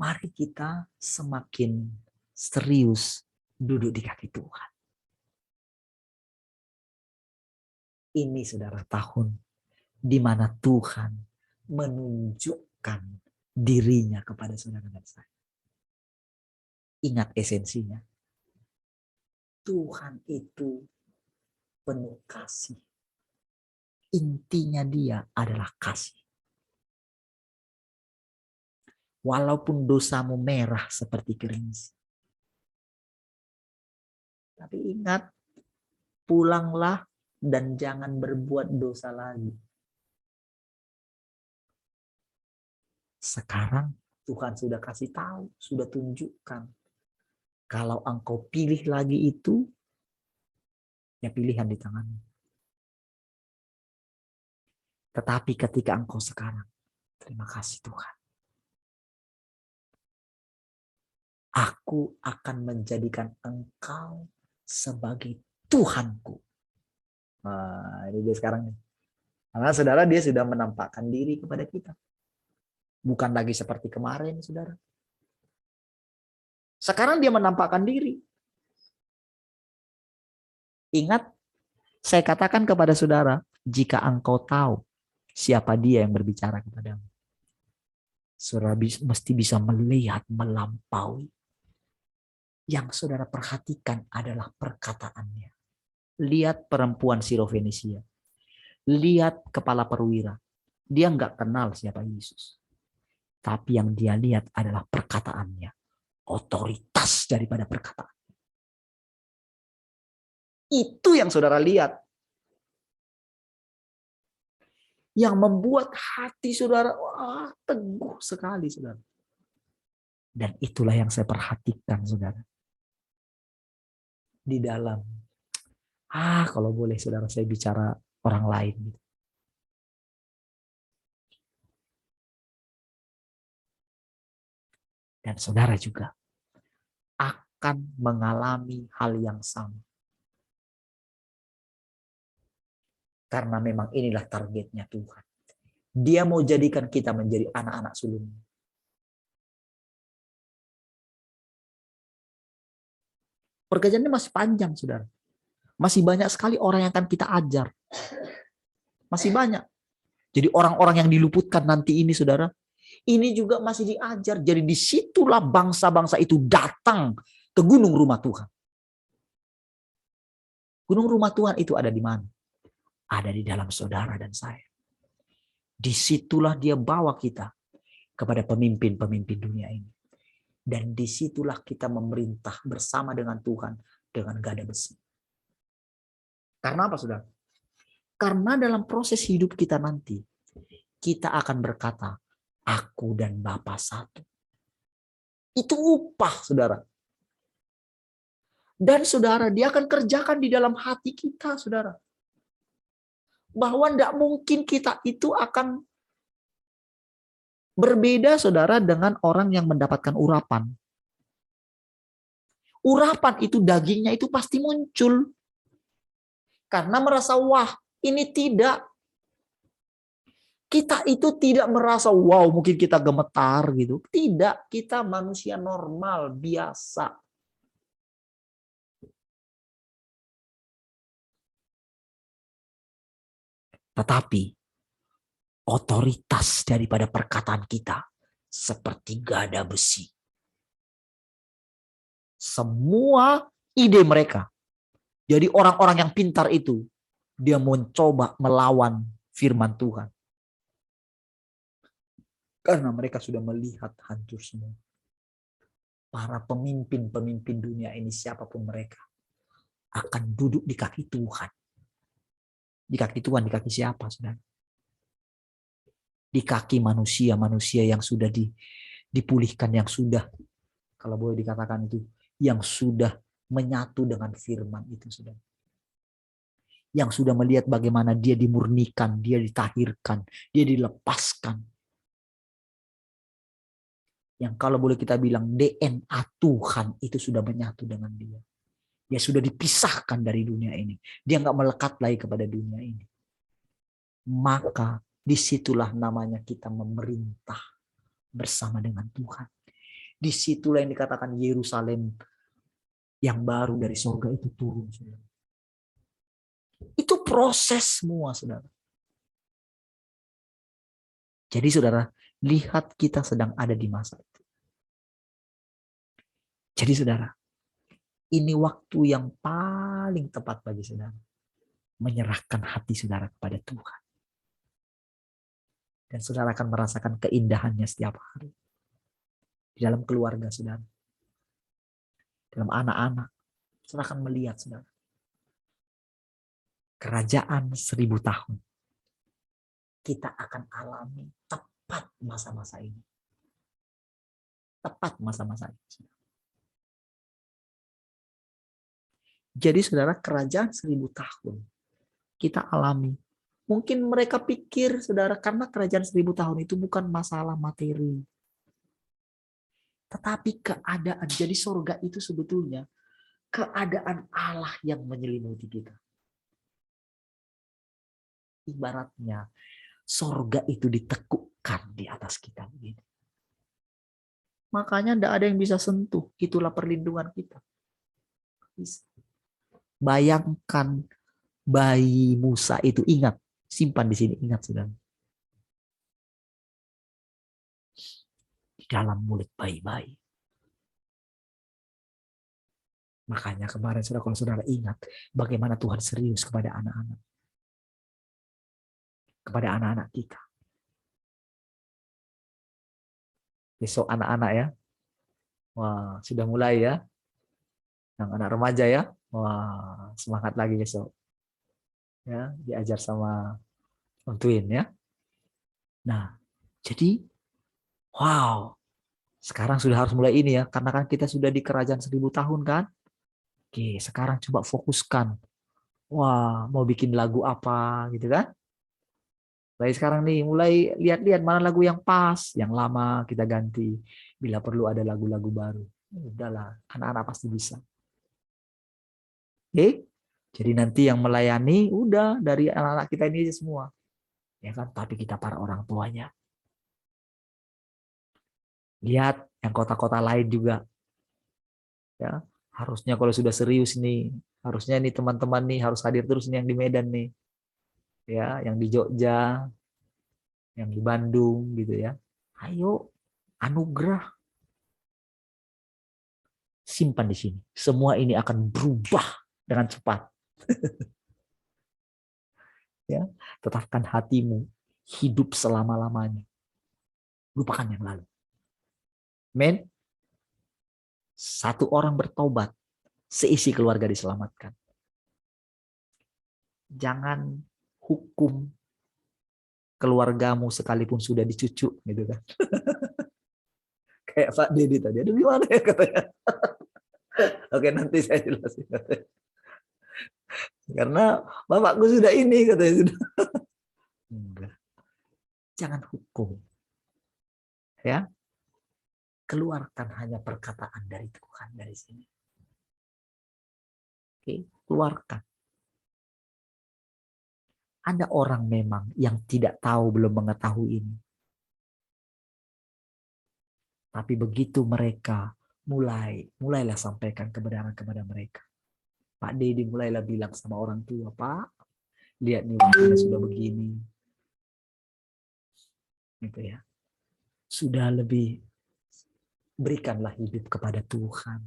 mari kita semakin serius duduk di kaki Tuhan. Ini saudara tahun di mana Tuhan menunjukkan dirinya kepada saudara dan saya. Ingat esensinya. Tuhan itu penuh kasih. Intinya dia adalah kasih. Walaupun dosamu merah seperti gerimis. Tapi ingat, pulanglah dan jangan berbuat dosa lagi. Sekarang Tuhan sudah kasih tahu, sudah tunjukkan. Kalau engkau pilih lagi itu, ya pilihan di tanganmu. Tetapi ketika engkau sekarang, terima kasih Tuhan. Aku akan menjadikan engkau sebagai Tuhanku. Nah, ini dia sekarang. Karena saudara dia sudah menampakkan diri kepada kita. Bukan lagi seperti kemarin, saudara. Sekarang dia menampakkan diri. Ingat, saya katakan kepada saudara, jika engkau tahu siapa dia yang berbicara kepadamu, saudara mesti bisa melihat melampaui. Yang saudara perhatikan adalah perkataannya. Lihat perempuan Sirofenisia. Lihat kepala perwira. Dia nggak kenal siapa Yesus. Tapi yang dia lihat adalah perkataannya. Otoritas daripada perkataan. Itu yang saudara lihat. Yang membuat hati saudara teguh sekali, saudara. Dan itulah yang saya perhatikan, saudara. Di dalam, kalau boleh saudara saya bicara orang lain. Dan saudara juga akan mengalami hal yang sama. Karena memang inilah targetnya Tuhan. Dia mau jadikan kita menjadi anak-anak sulungnya. Pekerjaannya masih panjang, saudara. Masih banyak sekali orang yang akan kita ajar. Masih banyak. Jadi orang-orang yang diluputkan nanti ini, saudara, ini juga masih diajar. Jadi disitulah bangsa-bangsa itu datang ke gunung rumah Tuhan. Gunung rumah Tuhan itu ada di mana? ada di dalam saudara dan saya. Disitulah dia bawa kita kepada pemimpin-pemimpin dunia ini. Dan disitulah kita memerintah bersama dengan Tuhan dengan gada besi. Karena apa, saudara? Karena dalam proses hidup kita nanti, kita akan berkata, aku dan Bapa satu. Itu upah, saudara. Dan saudara, dia akan kerjakan di dalam hati kita, saudara. Bahwa tidak mungkin kita itu akan berbeda, saudara, dengan orang yang mendapatkan urapan. Urapan itu dagingnya itu pasti muncul. Karena merasa, wah, ini tidak. Kita itu tidak merasa, wow, mungkin kita gemetar gitu. Tidak, kita manusia normal, biasa. Tetapi otoritas daripada perkataan kita seperti gada besi. Semua ide mereka. Jadi orang-orang yang pintar itu, dia mencoba melawan firman Tuhan. Karena mereka sudah melihat hancur semua. Para pemimpin-pemimpin dunia ini, siapapun mereka, akan duduk di kaki Tuhan. Di kaki Tuhan, di kaki siapa, saudara? Di kaki manusia-manusia yang sudah dipulihkan, yang sudah, kalau boleh dikatakan itu, yang sudah menyatu dengan firman itu, saudara. Yang sudah melihat bagaimana dia dimurnikan, dia ditahirkan, dia dilepaskan. Yang kalau boleh kita bilang DNA Tuhan itu sudah menyatu dengan dia. Dia sudah dipisahkan dari dunia ini. Dia nggak melekat lagi kepada dunia ini. Maka disitulah namanya kita memerintah bersama dengan Tuhan. Disitulah yang dikatakan Yerusalem yang baru dari surga itu turun. Saudara. Itu proses semua, saudara. Jadi saudara, lihat kita sedang ada di masa itu. Jadi saudara, ini waktu yang paling tepat bagi saudara. Menyerahkan hati saudara kepada Tuhan. Dan saudara akan merasakan keindahannya setiap hari. Di dalam keluarga saudara. Dalam anak-anak. Saudara akan melihat saudara. Kerajaan 1000 tahun. Kita akan alami tepat masa-masa ini. Tepat masa-masa ini. Jadi saudara, kerajaan 1000 tahun kita alami. Mungkin mereka pikir, saudara, karena kerajaan 1000 tahun itu bukan masalah materi. Tetapi keadaan, jadi surga itu sebetulnya keadaan Allah yang menyelimuti kita. Ibaratnya, surga itu ditekukkan di atas kita. Begini. Makanya tidak ada yang bisa sentuh. Itulah perlindungan kita. Bisa. Bayangkan bayi Musa itu, ingat, simpan di sini, ingat saudara. Di dalam mulut bayi-bayi. Makanya kemarin saudara, kalau saudara ingat bagaimana Tuhan serius kepada anak-anak. Kepada anak-anak kita. Besok anak-anak ya. Wah, sudah mulai ya. Yang anak remaja ya. Wah, semangat lagi besok. Ya, diajar sama Om Twin ya. Nah, jadi wow. Sekarang sudah harus mulai ini ya, karena kan kita sudah di kerajaan 1000 tahun kan. Oke, sekarang coba fokuskan. Wah, mau bikin lagu apa gitu kan. Mulai sekarang nih, mulai lihat-lihat mana lagu yang pas, yang lama kita ganti. Bila perlu ada lagu-lagu baru. Udahlah, anak-anak pasti bisa. Oke, jadi nanti yang melayani udah dari anak-anak kita ini semua. Ya kan, tapi kita para orang tuanya. Lihat yang kota-kota lain juga. Ya, harusnya kalau sudah serius nih, harusnya nih teman-teman nih harus hadir terus nih yang di Medan nih. Ya, yang di Jogja, yang di Bandung gitu ya. Ayo, anugerah. Simpan di sini. Semua ini akan berubah dengan cepat. Ya, tetapkan hatimu hidup selama-lamanya. Lupakan yang lalu. Amin. Satu orang bertobat, seisi keluarga diselamatkan. Jangan hukum keluargamu sekalipun sudah dicucuk gitu kan. Kayak Pak Dedi tadi. Aduh gimana ya katanya. Oke, nanti saya jelasin. Karena bapakku sudah ini katanya sudah. Enggak. Jangan hukum. Ya. Keluarkan hanya perkataan dari Tuhan dari sini. Oke, keluarkan. Ada orang memang yang tidak tahu, belum mengetahui ini. Tapi begitu mereka mulailah sampaikan kebenaran kepada mereka. Pak Dedi mulailah bilang sama orang tua, Pak, lihat nih waktunya sudah begini. Gitu ya. Sudah lebih berikanlah hidup kepada Tuhan.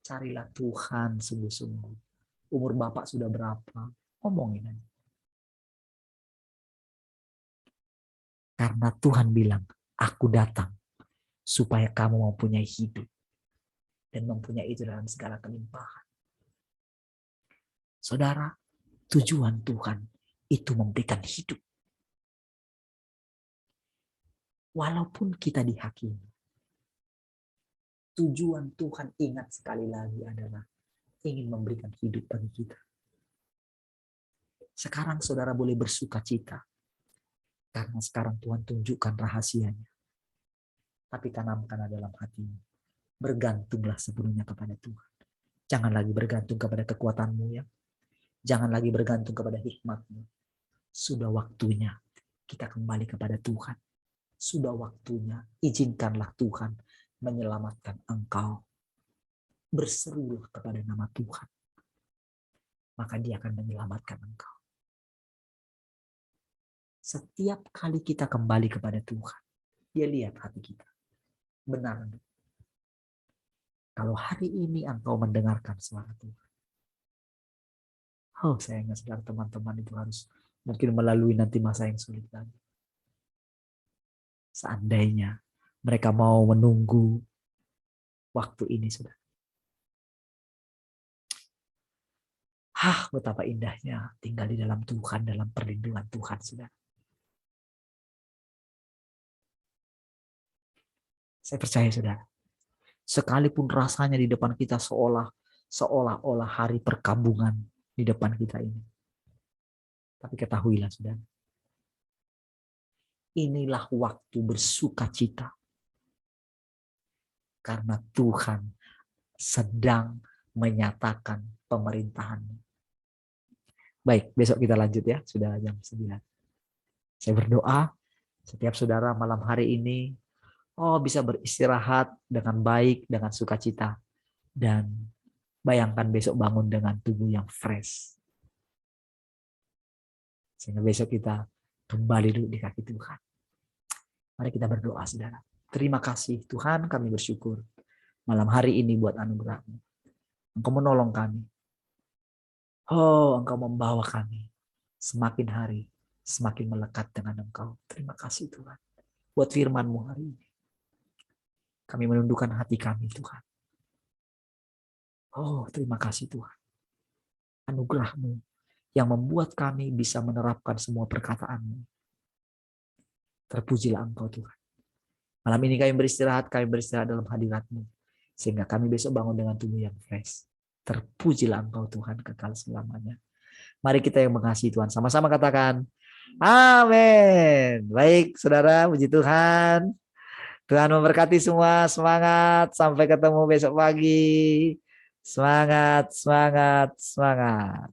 Carilah Tuhan sungguh-sungguh. Umur Bapak sudah berapa? Ngomongin aja. Karena Tuhan bilang, aku datang supaya kamu mempunyai hidup. Dan mempunyai itu dalam segala kelimpahan. Saudara, tujuan Tuhan itu memberikan hidup. Walaupun kita dihakimi. Tujuan Tuhan ingat sekali lagi adalah ingin memberikan hidup bagi kita. Sekarang saudara boleh bersuka cita. Karena sekarang Tuhan tunjukkan rahasianya. Tapi tanamkanlah dalam hatimu. Bergantunglah sepenuhnya kepada Tuhan. Jangan lagi bergantung kepada kekuatanmu ya. Jangan lagi bergantung kepada hikmatmu. Sudah waktunya kita kembali kepada Tuhan. Sudah waktunya izinkanlah Tuhan menyelamatkan engkau. Berserulah kepada nama Tuhan. Maka dia akan menyelamatkan engkau. Setiap kali kita kembali kepada Tuhan, dia lihat hati kita. Benar. Kalau hari ini engkau mendengarkan suara Tuhan. Oh, saya ingat saudara teman-teman itu harus mungkin melalui nanti masa yang sulit lagi. Seandainya mereka mau menunggu waktu ini sudah. Betapa indahnya tinggal di dalam Tuhan, dalam perlindungan Tuhan sudah. Saya percaya saudara. Sekalipun rasanya di depan kita seolah-olah hari perkabungan di depan kita ini. Tapi ketahuilah saudara. Inilah waktu bersuka cita. Karena Tuhan sedang menyatakan pemerintahannya. Baik, besok kita lanjut ya. Sudah jam 9. Saya berdoa setiap saudara malam hari ini bisa beristirahat dengan baik, dengan sukacita. Dan bayangkan besok bangun dengan tubuh yang fresh. Sehingga besok kita kembali duduk di kaki Tuhan. Mari kita berdoa saudara. Terima kasih Tuhan, kami bersyukur malam hari ini buat anugerah-Mu. Engkau menolong kami. Engkau membawa kami semakin hari semakin melekat dengan Engkau. Terima kasih Tuhan buat firman-Mu hari ini. Kami menundukkan hati kami Tuhan. Terima kasih Tuhan. Anugerah-Mu yang membuat kami bisa menerapkan semua perkataan-Mu. Terpujilah Engkau Tuhan. Malam ini kami beristirahat dalam hadirat-Mu. Sehingga kami besok bangun dengan tubuh yang fresh. Terpujilah Engkau Tuhan kekal selamanya. Mari kita yang mengasihi Tuhan sama-sama katakan amin. Baik saudara, puji Tuhan. Tuhan memberkati semua. Semangat. Sampai ketemu besok pagi. Semangat, semangat, semangat.